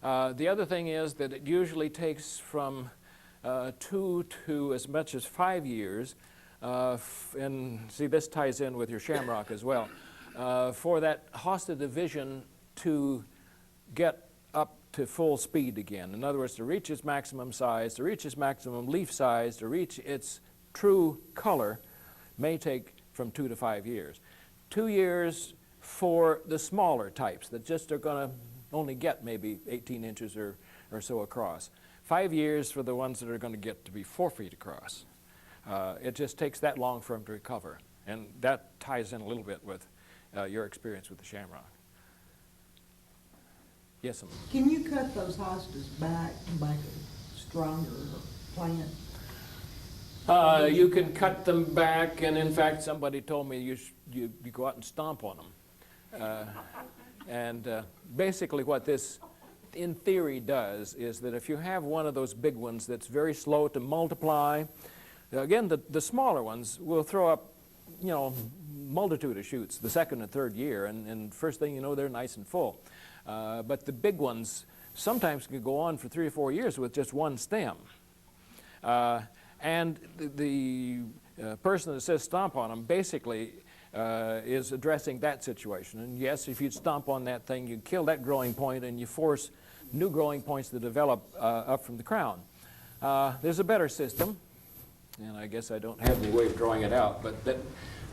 The other thing is that it usually takes from 2 to as much as 5 years, and see, this ties in with your shamrock as well, for that hosta division to get up to full speed again. In other words, to reach its maximum size, to reach its maximum leaf size, to reach its true color may take from 2 to 5 years. 2 years for the smaller types that just are going to only get maybe 18 inches or so across. 5 years for the ones that are going to get to be 4 feet across. It just takes that long for them to recover. And that ties in a little bit with your experience with the shamrock. Yes, ma'am. Can you cut those hostas back and make a stronger plant? You can cut them back, and in fact, somebody told me you go out and stomp on them. Basically what this, in theory, does is that if you have one of those big ones that's very slow to multiply, again, the smaller ones will throw up, you know, multitude of shoots the second and third year, and first thing you know, they're nice and full. But the big ones sometimes can go on for 3 or 4 years with just one stem. And the person that says stomp on them basically is addressing that situation. And yes, if you stomp on that thing, you kill that growing point and you force new growing points to develop up from the crown. There's a better system, and I guess I don't have any way of drawing it out, but that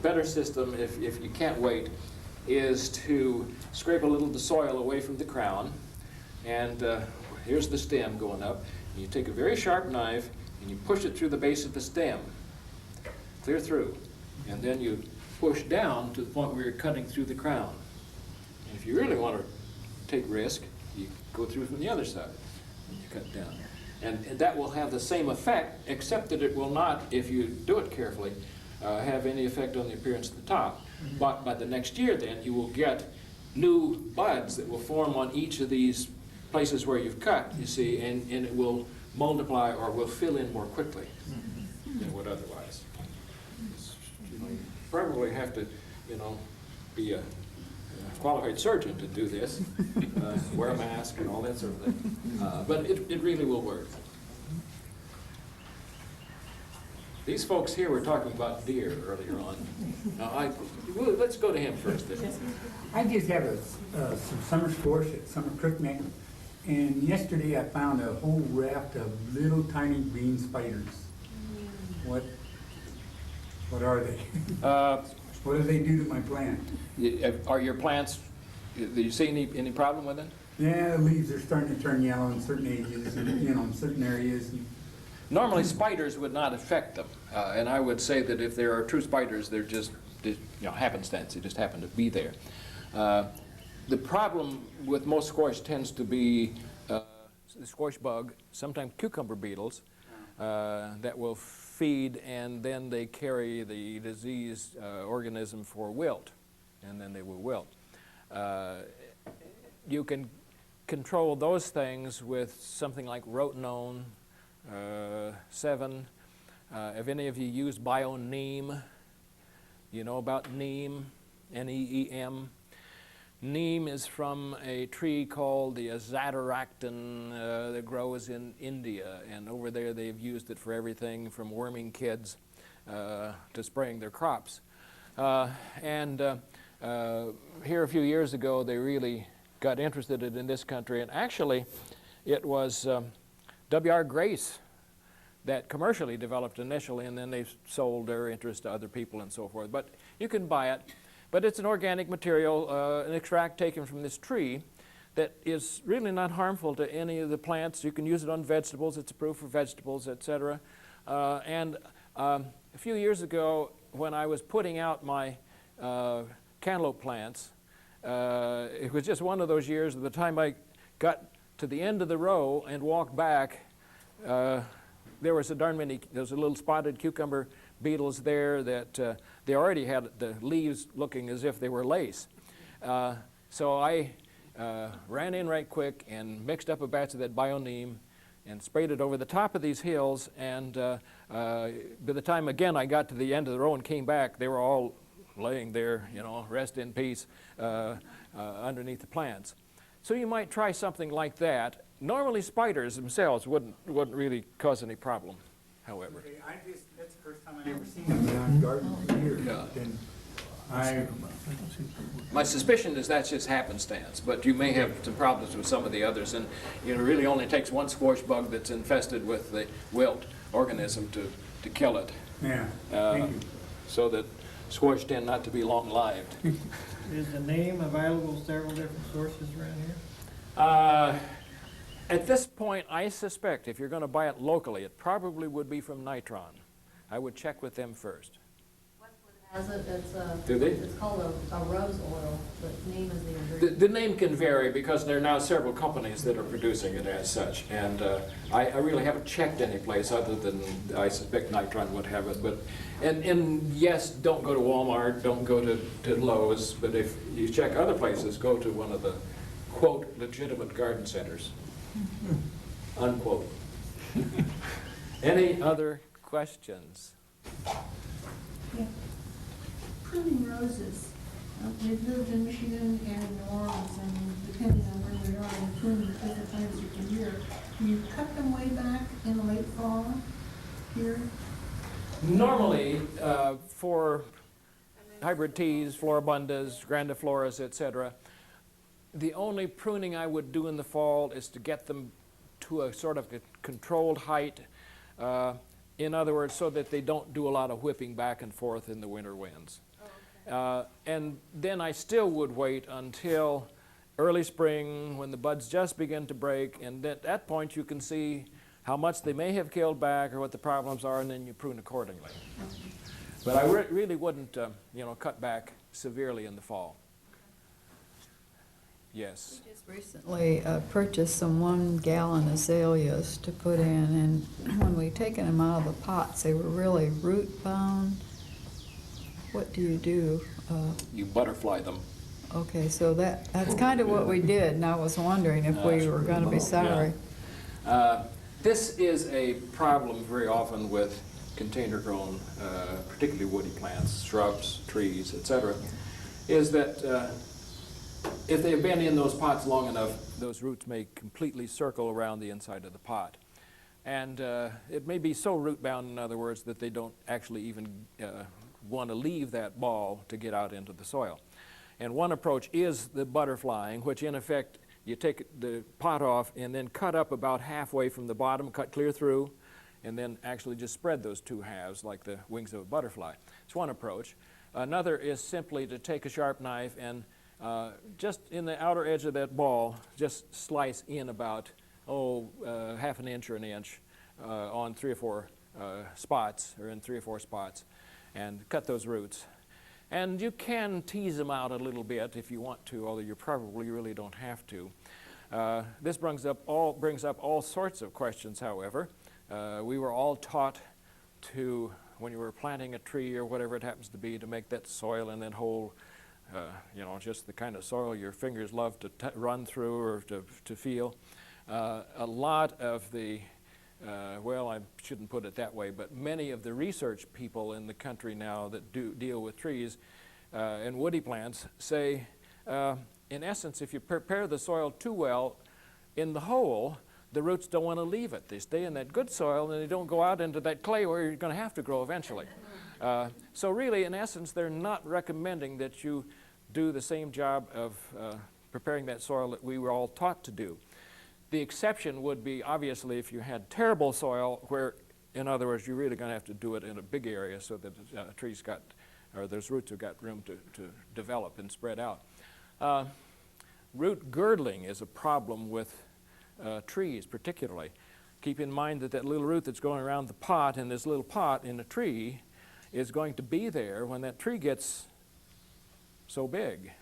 better system, if you can't wait, is to scrape a little of the soil away from the crown, and here's the stem going up. You take a very sharp knife and you push it through the base of the stem, clear through, and then you push down to the point where you're cutting through the crown. And if you really want to take risk, you go through from the other side and you cut down. And that will have the same effect, except that it will not, if you do it carefully, have any effect on the appearance of the top. But by the next year then, you will get new buds that will form on each of these places where you've cut, you see, and it will multiply or will fill in more quickly than it would otherwise. You probably have to, you know, be a qualified surgeon to do this, wear a mask and all that sort of thing. But it really will work. These folks here were talking about deer earlier on. Now, let's go to him first. I just have some summer squash at Summer Creek Neck, and yesterday I found a whole raft of little tiny green spiders. What are they? What do they do to my plant? Are your plants, do you see any problem with it? Yeah, the leaves are starting to turn yellow in certain ages, and you know, in certain areas. Normally, spiders would not affect them, and I would say that if there are true spiders, they're just you know, happenstance. They just happen to be there. The problem with most squash tends to be the squash bug, sometimes cucumber beetles, that will feed, and then they carry the disease organism for wilt, and then they will wilt. You can control those things with something like rotenone 7. Have any of you used bio-neem? You know about neem, N-E-E-M? Neem is from a tree called the Azadirachtin that grows in India, and over there they've used it for everything from worming kids to spraying their crops. Here a few years ago they really got interested in this country, and actually it was W.R. Grace that commercially developed initially, and then they sold their interest to other people and so forth. But you can buy it. But it's an organic material, an extract taken from this tree that is really not harmful to any of the plants. You can use it on vegetables. It's approved for vegetables, etc. A few years ago, when I was putting out my cantaloupe plants, it was just one of those years. By the time I got to the end of the row and walked back, there was a little spotted cucumber beetles there that they already had the leaves looking as if they were lace. So I ran in right quick and mixed up a batch of that BioNeem and sprayed it over the top of these hills, and by the time again I got to the end of the row and came back, they were all laying there, you know, rest in peace underneath the plants. So you might try something like that. Normally spiders themselves wouldn't really cause any problem, however. Okay, that's the first time I've ever seen them in the garden for years. Yeah. And My suspicion is that's just happenstance, but you may have some problems with some of the others, and it really only takes one squash bug that's infested with the wilt organism to kill it. yeah, thank you. So that squash tend not to be long-lived. Is the name available several different sources around here? At this point, I suspect if you're going to buy it locally, it probably would be from Nitron. I would check with them first. Has it, Do they? it's called a rose oil, but neem is the ingredient. The name can vary because there are now several companies that are producing it as such, and I really haven't checked any place other than I suspect Nitron would have it. But and yes, don't go to Walmart, don't go to Lowe's, but if you check other places, go to one of the quote legitimate garden centers, unquote. Any other questions? Yeah. Pruning roses. We've lived in Michigan and in New Orleans, and depending on where we are, we prune different times of the year. Do you cut them way back in the late fall here? Normally, for hybrid teas, floribundas, grandifloras, etc., the only pruning I would do in the fall is to get them to a sort of a controlled height. In other words, so that they don't do a lot of whipping back and forth in the winter winds. And then I still would wait until early spring when the buds just begin to break, and at that point you can see how much they may have killed back or what the problems are, and then you prune accordingly. But I really wouldn't cut back severely in the fall. Yes. We just recently purchased some 1 gallon azaleas to put in, and when we taken them out of the pots, they were really root bound. What do you do? You butterfly them. Okay, so that's kind of what we did, and I was wondering if we were going to be sorry. Yeah. This is a problem very often with container-grown, particularly woody plants, shrubs, trees, etc., is that if they've been in those pots long enough, those roots may completely circle around the inside of the pot. And it may be so root-bound, in other words, that they don't actually even want to leave that ball to get out into the soil. And one approach is the butterflying, which in effect, you take the pot off and then cut up about halfway from the bottom, cut clear through, and then actually just spread those two halves like the wings of a butterfly. It's one approach. Another is simply to take a sharp knife and just in the outer edge of that ball, just slice in about, half an inch or an inch on 3 or 4 spots, or in 3 or 4 spots, and cut those roots. And you can tease them out a little bit if you want to, although you probably really don't have to. This brings up all sorts of questions, however. We were all taught to, when you were planting a tree or whatever it happens to be, to make that soil and then hold just the kind of soil your fingers love to run through or to feel. A lot of the, I shouldn't put it that way, but many of the research people in the country now that do deal with trees and woody plants say in essence, if you prepare the soil too well in the hole, the roots don't want to leave it. They stay in that good soil and they don't go out into that clay where you're going to have to grow eventually. So really, in essence, they're not recommending that you do the same job of preparing that soil that we were all taught to do. The exception would be, obviously, if you had terrible soil where, in other words, you're really going to have to do it in a big area so that trees got, or those roots have got room to develop and spread out. Root girdling is a problem with trees particularly. Keep in mind that that little root that's going around the pot in this little pot in a tree is going to be there when that tree gets so big.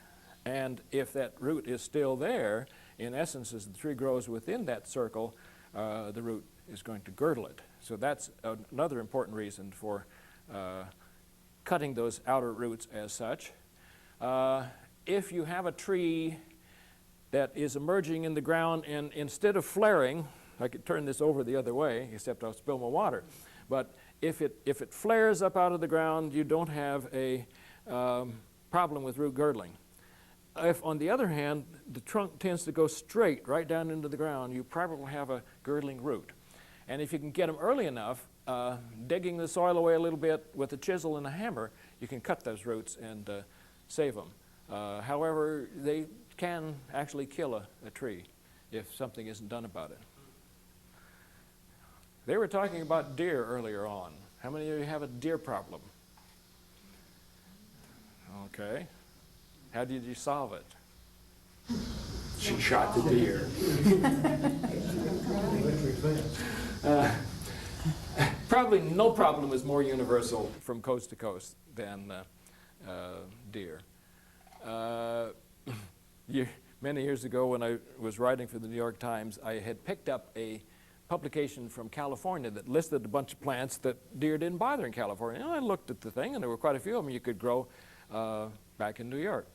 And if that root is still there, in essence, as the tree grows within that circle, the root is going to girdle it. So that's another important reason for cutting those outer roots as such. If you have a tree that is emerging in the ground and instead of flaring, I could turn this over the other way, except I'll spill my water, but if it flares up out of the ground, you don't have a problem with root girdling. If, on the other hand, the trunk tends to go straight right down into the ground, you probably have a girdling root. And if you can get them early enough, digging the soil away a little bit with a chisel and a hammer, you can cut those roots and save them. However, they can actually kill a tree if something isn't done about it. They were talking about deer earlier on. How many of you have a deer problem? Okay. How did you solve it? She shot the deer. Probably no problem is more universal from coast to coast than deer. Many years ago when I was writing for the New York Times, I had picked up a publication from California that listed a bunch of plants that deer didn't bother in California. And I looked at the thing, and there were quite a few of them you could grow back in New York.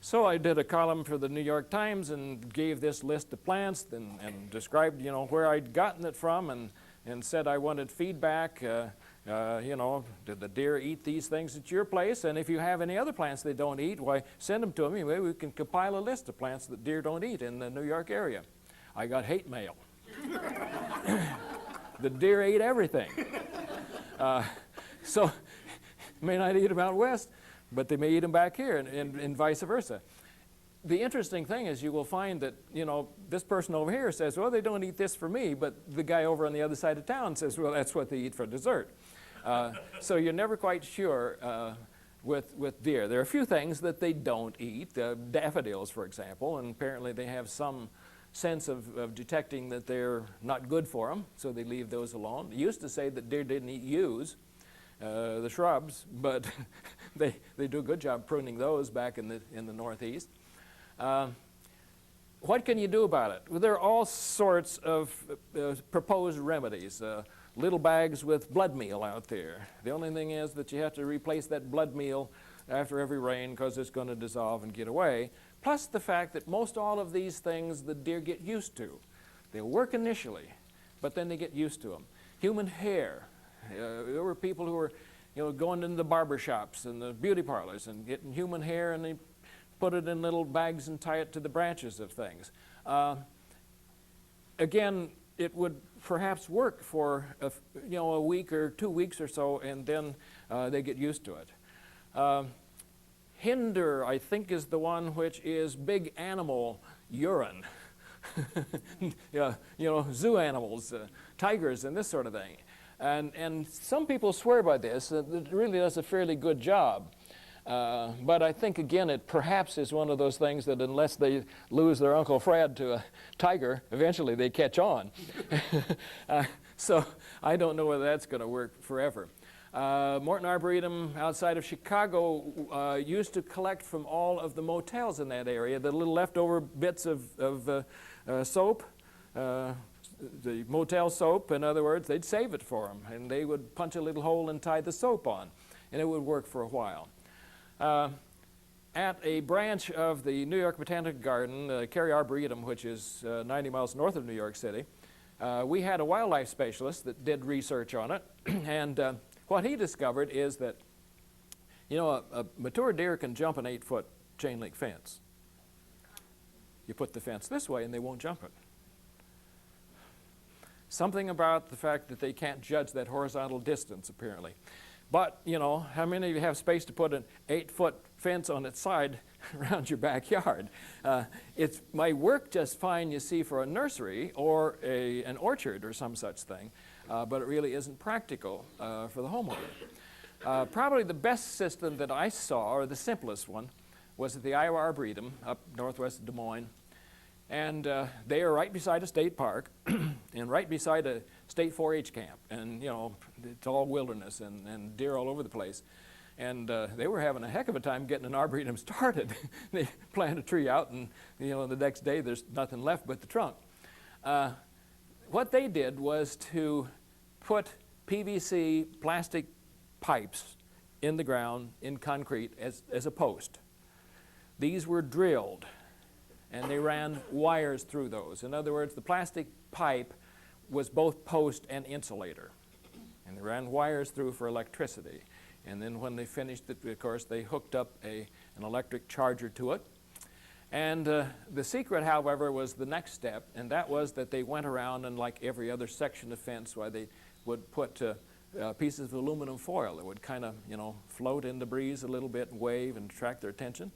So I did a column for the New York Times and gave this list of plants and described, you know, where I'd gotten it from and said I wanted feedback. You know, did the deer eat these things at your place? And if you have any other plants they don't eat, why, send them to me. Maybe we can compile a list of plants that deer don't eat in the New York area. I got hate mail. The deer ate everything. So, may not eat them out west, but they may eat them back here and vice versa. The interesting thing is you will find that, you know, this person over here says, well, they don't eat this for me, but the guy over on the other side of town says, well, that's what they eat for dessert. So you're never quite sure with deer. There are a few things that they don't eat, daffodils, for example, and apparently they have some sense of detecting that they're not good for them, so they leave those alone. They used to say that deer didn't eat yews, the shrubs, but they do a good job pruning those back in the Northeast. What can you do about it? Well, there are all sorts of proposed remedies. Little bags with blood meal out there. The only thing is that you have to replace that blood meal after every rain because it's going to dissolve and get away. Plus the fact that most all of these things the deer get used to. They'll work initially, but then they get used to them. Human hair. There were people who were, you know, going into the barber shops and the beauty parlors and getting human hair, and they put it in little bags and tie it to the branches of things. Again, it would perhaps work for a week or 2 weeks or so, and then they get used to it. Hinder, I think, is the one which is big animal urine. Yeah, you know, zoo animals, tigers and this sort of thing. And some people swear by this. It really does a fairly good job. But I think, again, it perhaps is one of those things that unless they lose their Uncle Fred to a tiger, eventually they catch on. So I don't know whether that's going to work forever. Morton Arboretum outside of Chicago used to collect from all of the motels in that area the little leftover bits of soap, the motel soap, in other words. They'd save it for them, and they would punch a little hole and tie the soap on, and it would work for a while. At a branch of the New York Botanical Garden, Cary Arboretum, which is 90 miles north of New York City, we had a wildlife specialist that did research on it, and what he discovered is that, you know, a mature deer can jump an 8-foot chain link fence. You put the fence this way and they won't jump it. Something about the fact that they can't judge that horizontal distance, apparently. But, you know, how many of you have space to put an 8-foot fence on its side around your backyard? It might work just fine, you see, for a nursery or an orchard or some such thing, but it really isn't practical for the homeowner. Probably the best system that I saw, or the simplest one, was at the Iowa Arboretum up northwest of Des Moines. And they are right beside a state park and right beside a state 4-H camp. And, you know, it's all wilderness and deer all over the place. And they were having a heck of a time getting an arboretum started. They plant a tree out and, you know, the next day there's nothing left but the trunk. What they did was to put PVC plastic pipes in the ground in concrete as a post. These were drilled, and they ran wires through those. In other words, the plastic pipe was both post and insulator. And they ran wires through for electricity. And then when they finished it, of course, they hooked up an electric charger to it. And the secret, however, was the next step, and that was that they went around and, like every other section of fence, where they would put pieces of aluminum foil that would kind of, you know, float in the breeze a little bit and wave and attract their attention.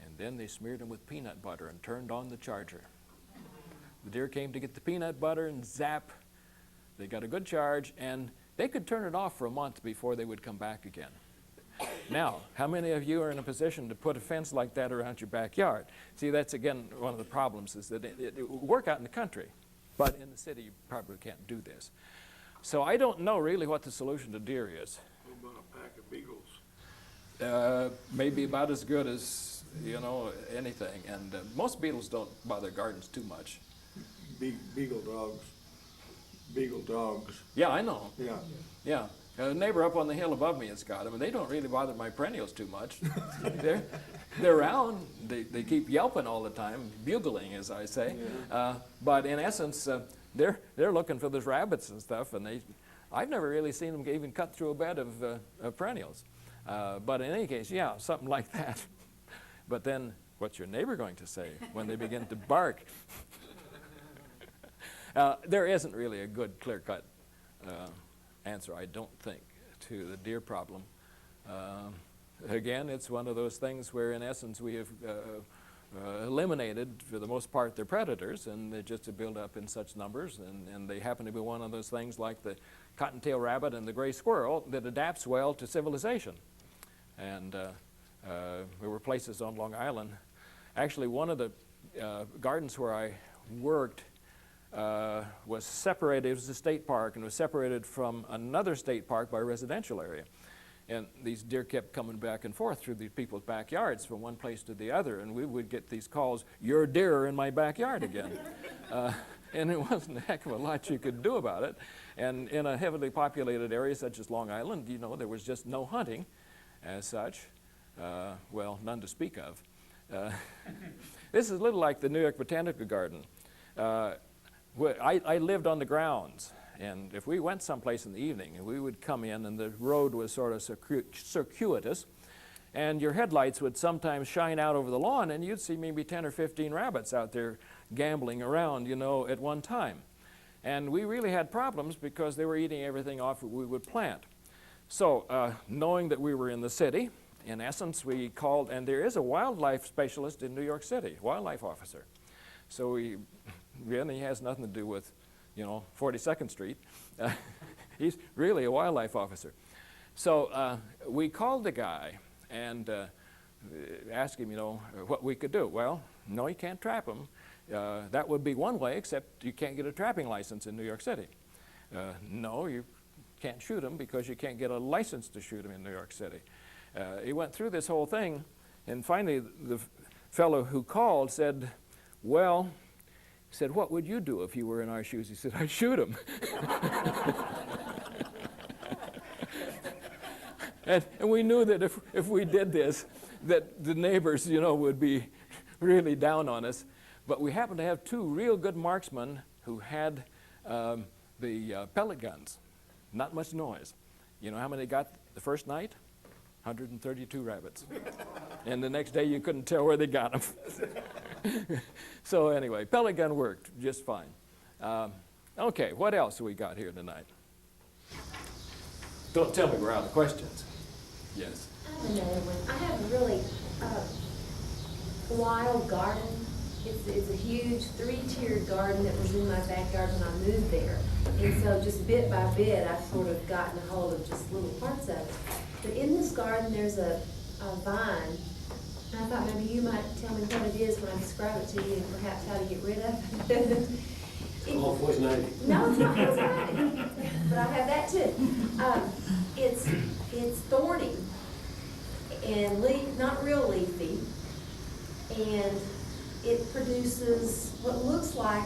And then they smeared them with peanut butter and turned on the charger. The deer came to get the peanut butter, and zap, they got a good charge, and they could turn it off for a month before they would come back again. Now, how many of you are in a position to put a fence like that around your backyard? See, that's again one of the problems, is that it will work out in the country, but in the city you probably can't do this. So I don't know really what the solution to deer is. What about a pack of beagles? Maybe about as good as, you know, anything. And most beetles don't bother gardens too much. Beagle dogs. Beagle dogs. Yeah, I know. Yeah. Yeah. A neighbor up on the hill above me has got them, and they don't really bother my perennials too much. They're around. They keep yelping all the time, bugling, as I say. Yeah. But in essence, they're looking for those rabbits and stuff, and I've never really seen them even cut through a bed of perennials. But in any case, yeah, something like that. But then, what's your neighbor going to say when they begin to bark? There isn't really a good, clear-cut answer, I don't think, to the deer problem. Again, it's one of those things where, in essence, we have eliminated, for the most part, their predators, and they just build up in such numbers, and they happen to be one of those things like the cottontail rabbit and the gray squirrel that adapts well to civilization. And there were places on Long Island. Actually, one of the gardens where I worked was separated. It was a state park, and it was separated from another state park by a residential area. And these deer kept coming back and forth through these people's backyards from one place to the other, and we would get these calls, "Your deer are in my backyard again." And there wasn't a heck of a lot you could do about it. And in a heavily populated area such as Long Island, you know, there was just no hunting as such. Well, none to speak of. This is a little like the New York Botanical Garden. I lived on the grounds, and if we went someplace in the evening, we would come in, and the road was sort of circuitous, and your headlights would sometimes shine out over the lawn, and you'd see maybe 10 or 15 rabbits out there gambling around, you know, at one time. And we really had problems because they were eating everything off that we would plant. So knowing that we were in the city, in essence, we called, and there is a wildlife specialist in New York City, wildlife officer. So he really has nothing to do with, you know, 42nd Street. He's really a wildlife officer. So we called the guy and asked him, you know, what we could do. Well, no, you can't trap him. That would be one way, except you can't get a trapping license in New York City. No, you can't shoot him because you can't get a license to shoot him in New York City. He went through this whole thing, and finally the fellow who called said, well, he said, what would you do if you were in our shoes? He said, I'd shoot him. and we knew that if we did this, that the neighbors, you know, would be really down on us. But we happened to have two real good marksmen who had the pellet guns. Not much noise. You know how many they got the first night? 132 rabbits. And the next day you couldn't tell where they got them. So anyway, pellet gun worked just fine. Okay, what else we got here tonight? Don't tell me we're out of questions. Yes. I have another one. I have a really wild garden. It's a huge 3-tiered garden that was in my backyard when I moved there. And so just bit by bit, I've sort of gotten a hold of just little parts of it. But in this garden, there's a vine. And I thought maybe you might tell me what it is when I describe it to you and perhaps how to get rid of it. All poison ivy. No, it's not poison ivy, but I have that too. It's thorny and not real leafy, and it produces what looks like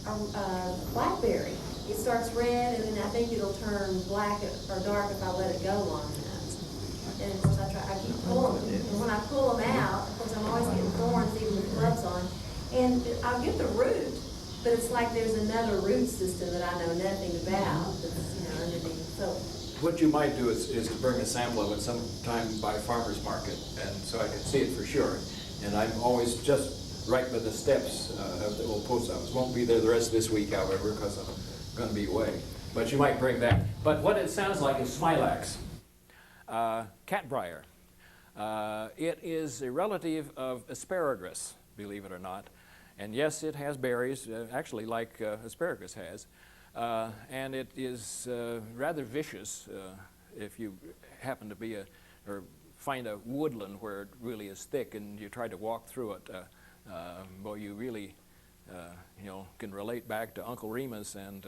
a blackberry. It starts red, and then I think it'll turn black or dark if I let it go long enough. And of course, I keep pulling them. And when I pull them out, of course, I'm always getting thorns even with gloves on. And I'll get the root, but it's like there's another root system that I know nothing about that's, underneath. So What you might do is to bring a sample of it sometime by farmer's market, and so I can see it for sure. And I'm always just right by the steps of the old post office. Won't be there the rest of this week, however, because I'm going to be away. But you might bring that. But what it sounds like is smilax, catbrier. It is a relative of asparagus, believe it or not. And yes, it has berries, actually like asparagus has. And it is rather vicious if you happen to be or find a woodland where it really is thick and you try to walk through it. Boy, you really, can relate back to Uncle Remus and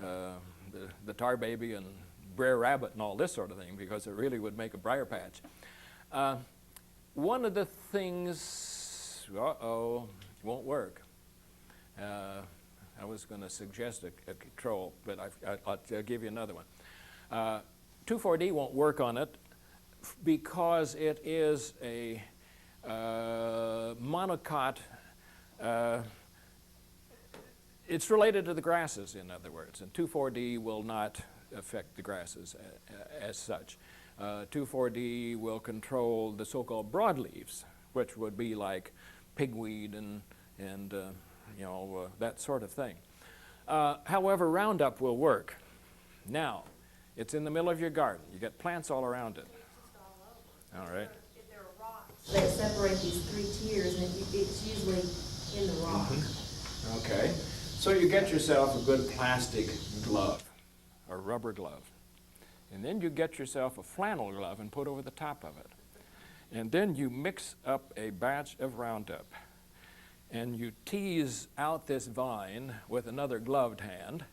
the tar baby and Brer Rabbit and all this sort of thing, because it really would make a briar patch. One of the things, won't work. I was going to suggest a control, but I'll give you another one. 2,4-D won't work on it because it is a monocot. It's related to the grasses, in other words, and 2,4-D will not affect the grasses as such. 2,4-D will control the so-called broadleaves, which would be like pigweed and that sort of thing. However, Roundup will work. Now, it's in the middle of your garden. You get plants all around it. All right. they separate these 3 tiers, and it's usually in the rock. Mm-hmm. Okay. So you get yourself a good plastic glove, or rubber glove. And then you get yourself a flannel glove and put over the top of it. And then you mix up a batch of Roundup. And you tease out this vine with another gloved hand.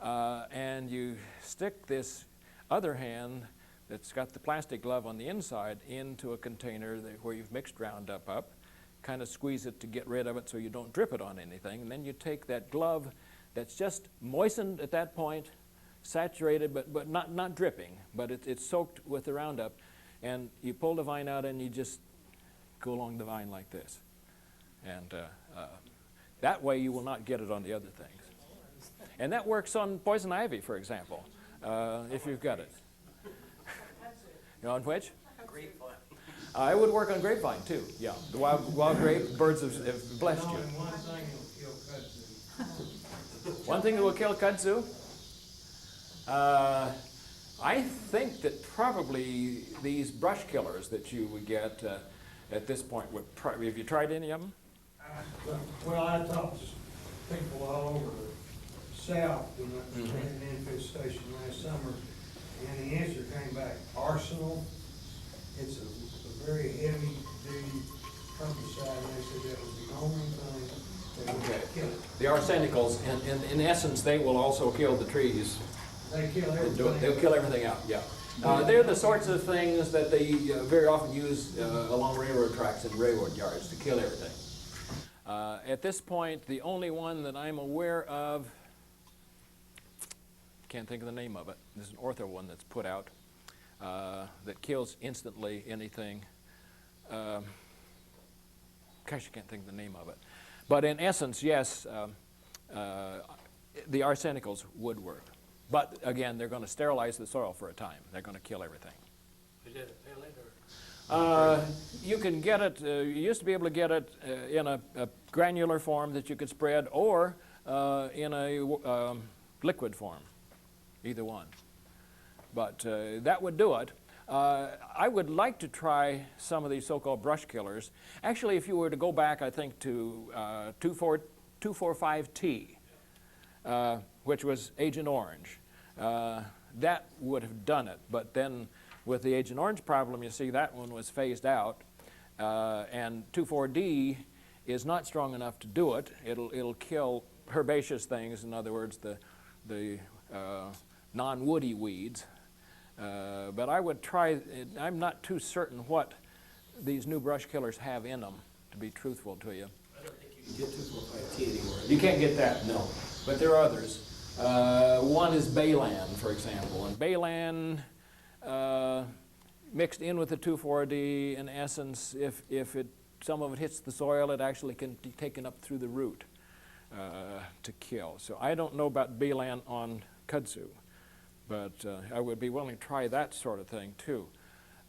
And you stick this other hand that's got the plastic glove on the inside into a container where you've mixed Roundup up. Kind of squeeze it to get rid of it so you don't drip it on anything. And then you take that glove that's just moistened at that point, saturated but not dripping, but it's soaked with the Roundup, and you pull the vine out and you just go along the vine like this. And that way you will not get it on the other things. And that works on poison ivy, for example, if you've got it. On which? Grapevine. It would work on grapevine too, yeah. The wild grape, birds have blessed you. One thing that will kill kudzu? I think that probably these brush killers that you would get at this point, have you tried any of them? Well, I talked to people all over the south when I was at an infestation last summer, and the answer came back, Arsenal. It's a very heavy-duty herbicide, and they said that was the only thing that would kill it. The arsenicals, in essence, they will also kill the trees. They kill everything. They'll kill everything out, yeah. They're the sorts of things that they very often use along railroad tracks and railroad yards to kill everything. At this point, the only one that I'm aware of, can't think of the name of it. There's an ortho one that's put out that kills instantly anything. Gosh, I can't think of the name of it. But in essence, yes, the arsenicals would work. But again, they're going to sterilize the soil for a time. They're going to kill everything. Is that a pellet You can get it, you used to be able to get it in a granular form that you could spread, or in a liquid form, either one. But that would do it. I would like to try some of these so-called brush killers. Actually, if you were to go back, I think, to 2,4,5-T, which was Agent Orange, that would have done it. But then with the Agent Orange problem, you see that one was phased out. And 2,4-D is not strong enough to do it. It'll kill herbaceous things, in other words, the non-woody weeds. But I would try, I'm not too certain what these new brush killers have in them, to be truthful to you. I don't think you can get 2,4,5-T anymore. You can't get that, no. But there are others. One is Baylan, for example. And Baylan mixed in with the 2,4-D, in essence, if some of it hits the soil, it actually can be taken up through the root to kill. So I don't know about Baylan on kudzu, but I would be willing to try that sort of thing too.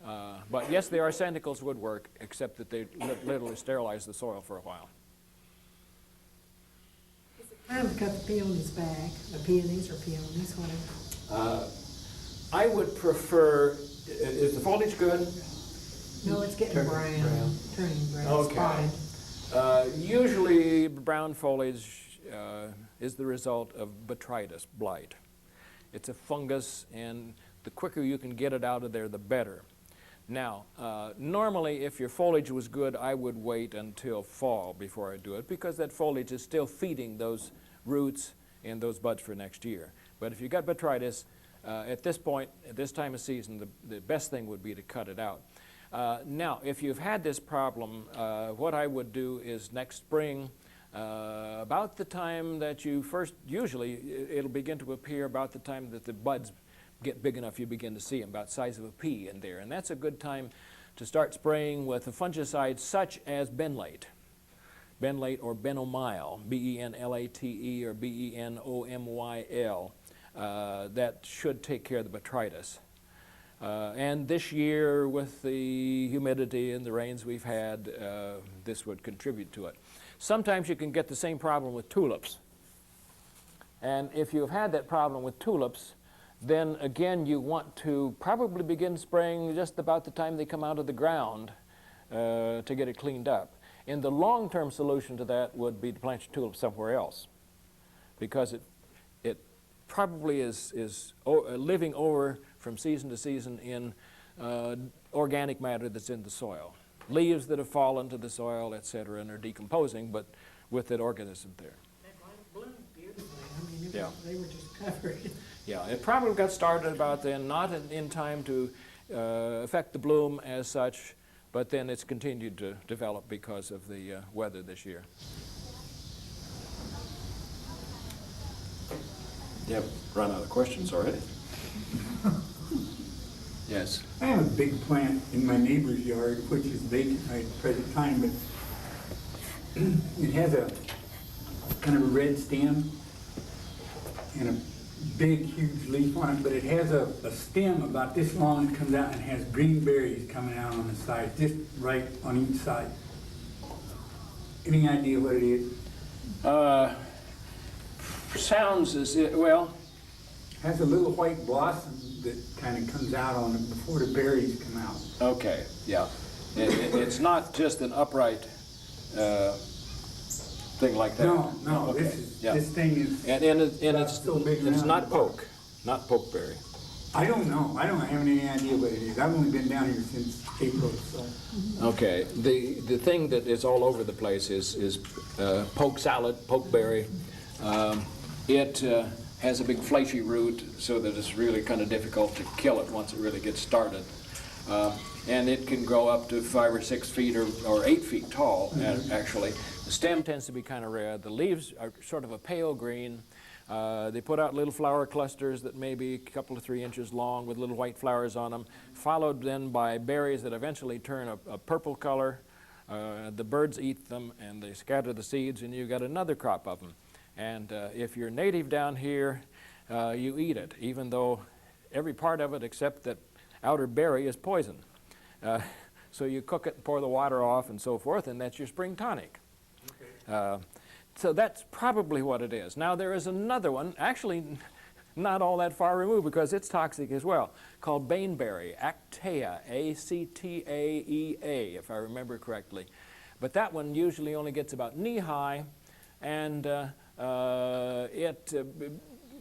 But yes, the arsenicals would work, except that they literally sterilize the soil for a while. Is it time to cut the peonies back, the peonies or peonies, whatever? I would prefer, is the foliage good? No, it's getting brown, turning brown, Okay. spotted. Usually brown foliage is the result of botrytis, blight. It's a fungus, and the quicker you can get it out of there, the better. Now, normally if your foliage was good, I would wait until fall before I do it, because that foliage is still feeding those roots and those buds for next year. But if you got botrytis, at this point, at this time of season, the best thing would be to cut it out. Now, if you've had this problem, what I would do is next spring, about the time that you first, usually it'll begin to appear about the time that the buds get big enough you begin to see them, about the size of a pea in there. And that's a good time to start spraying with a fungicide such as benlate. Benlate or benomyl, B-E-N-L-A-T-E or B-E-N-O-M-Y-L. That should take care of the botrytis. And this year, with the humidity and the rains we've had, this would contribute to it. Sometimes you can get the same problem with tulips. And if you've had that problem with tulips, then again you want to probably begin spraying just about the time they come out of the ground to get it cleaned up. And the long-term solution to that would be to plant your tulips somewhere else, because it probably is living over from season to season in organic matter that's in the soil. Leaves that have fallen to the soil, etc., and are decomposing, but with that organism there. That bloomed beautifully. I mean, Yeah. they were just covered. Yeah, it probably got started about then, not in time to affect the bloom as such, but then it's continued to develop because of the weather this year. You have run out of questions already? Yes. I have a big plant in my neighbor's yard, which is vacant right at the present time, but it has a kind of a red stem and a big, huge leaf on it, but it has a stem about this long that comes out and has green berries coming out on the side, just right on each side. Any idea what it is? Sounds as if, well, Has a little white blossom that kind of comes out on it before the berries come out. okay, yeah. It's not just an upright thing like that. No, Okay, this thing is and it's so big it's around not the bottom. not pokeberry. I don't know. I don't have any idea what it is. I've only been down here since April, so. Okay, the thing that is all over the place is poke salad, pokeberry. It has a big fleshy root, so that it's really kind of difficult to kill it once it really gets started. And it can grow up to 5 or 6 feet or 8 feet tall, actually. The stem tends to be kind of red. The leaves are sort of a pale green. They put out little flower clusters that may be a couple of 3 inches long with little white flowers on them, followed then by berries that eventually turn a purple color. The birds eat them and they scatter the seeds, and you got another crop of them. And if you're native down here, you eat it, even though every part of it except that outer berry is poison. So you cook it and pour the water off and so forth, and that's your spring tonic. So that's probably what it is. Now there is another one, actually not all that far removed because it's toxic as well, called baneberry, Actaea, A-C-T-A-E-A, if I remember correctly. But that one usually only gets about knee-high, and it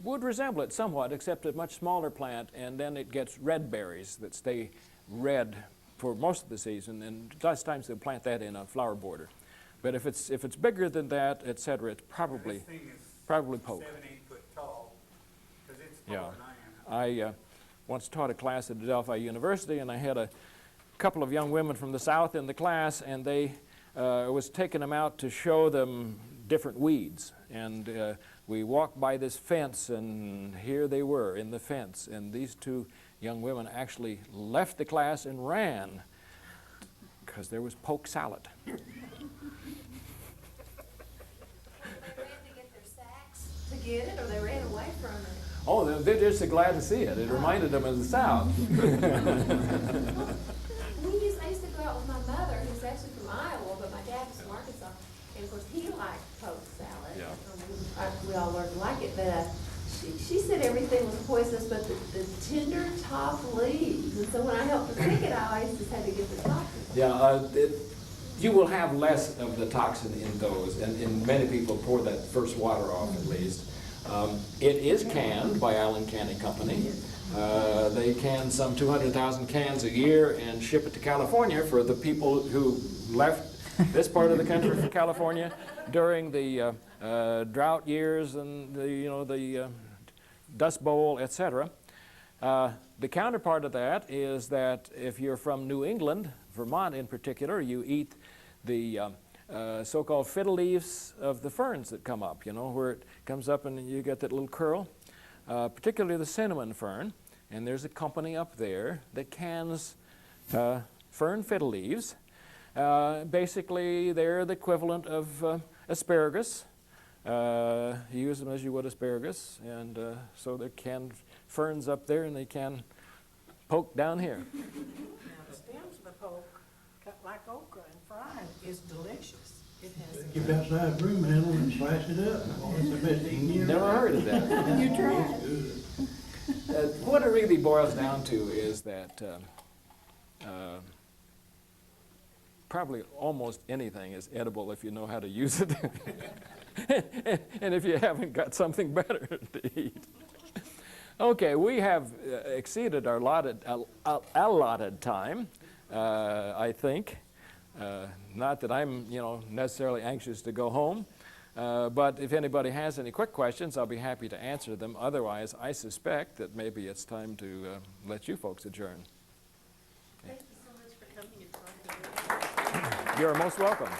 would resemble it somewhat, except a much smaller plant, and then it gets red berries that stay red for most of the season, and lots of times they'll plant that in a flower border. But if it's bigger than that, etc., it's probably This thing is poke. 7, 8 foot tall, because it's Yeah. taller than I am. I once taught a class at Adelphi University, and I had a couple of young women from the South in the class, and they was taking them out to show them different weeds. And we walked by this fence, and here they were in the fence. And these two young women actually left the class and ran because there was poke salad. To get it, or they ran away from it? Oh, they're just glad to see it. It reminded them of the South. I used to go out with my mother, who's actually from Iowa, but my dad was from Arkansas, and of course he liked poke salad. Yeah. We all learned to like it, but she said everything was poisonous, but the tender top leaves. And so when I helped her pick it, I always just had to get the toxin. Yeah, you will have less of the toxin in those, and many people pour that first water off at least. It is canned by Allen Canning Company. They can some 200,000 cans a year and ship it to California for the people who left this part of the country for California during the drought years and the Dust Bowl, etc. The counterpart of that is that if you're from New England, Vermont in particular, you eat the so-called fiddle leaves of the ferns that come up, where it comes up and you get that little curl, particularly the cinnamon fern. And there's a company up there that cans fern fiddle leaves. Basically, they're the equivalent of asparagus. You use them as you would asparagus, and so they're canned ferns up there, and they can poke down here. Now, the stems of the poke, cut like okra and fried, is delicious. It has. Keep outside broom handle and slice it up. Oh, it's the best eating you Never heard of that. You tried. What it really boils down to is that probably almost anything is edible if you know how to use it. And if you haven't got something better to eat. Okay, we have exceeded our allotted time, I think. Not that I'm, necessarily anxious to go home, but if anybody has any quick questions, I'll be happy to answer them. Otherwise, I suspect that maybe it's time to let you folks adjourn. Thank you so much for coming and talking to us. You're most welcome.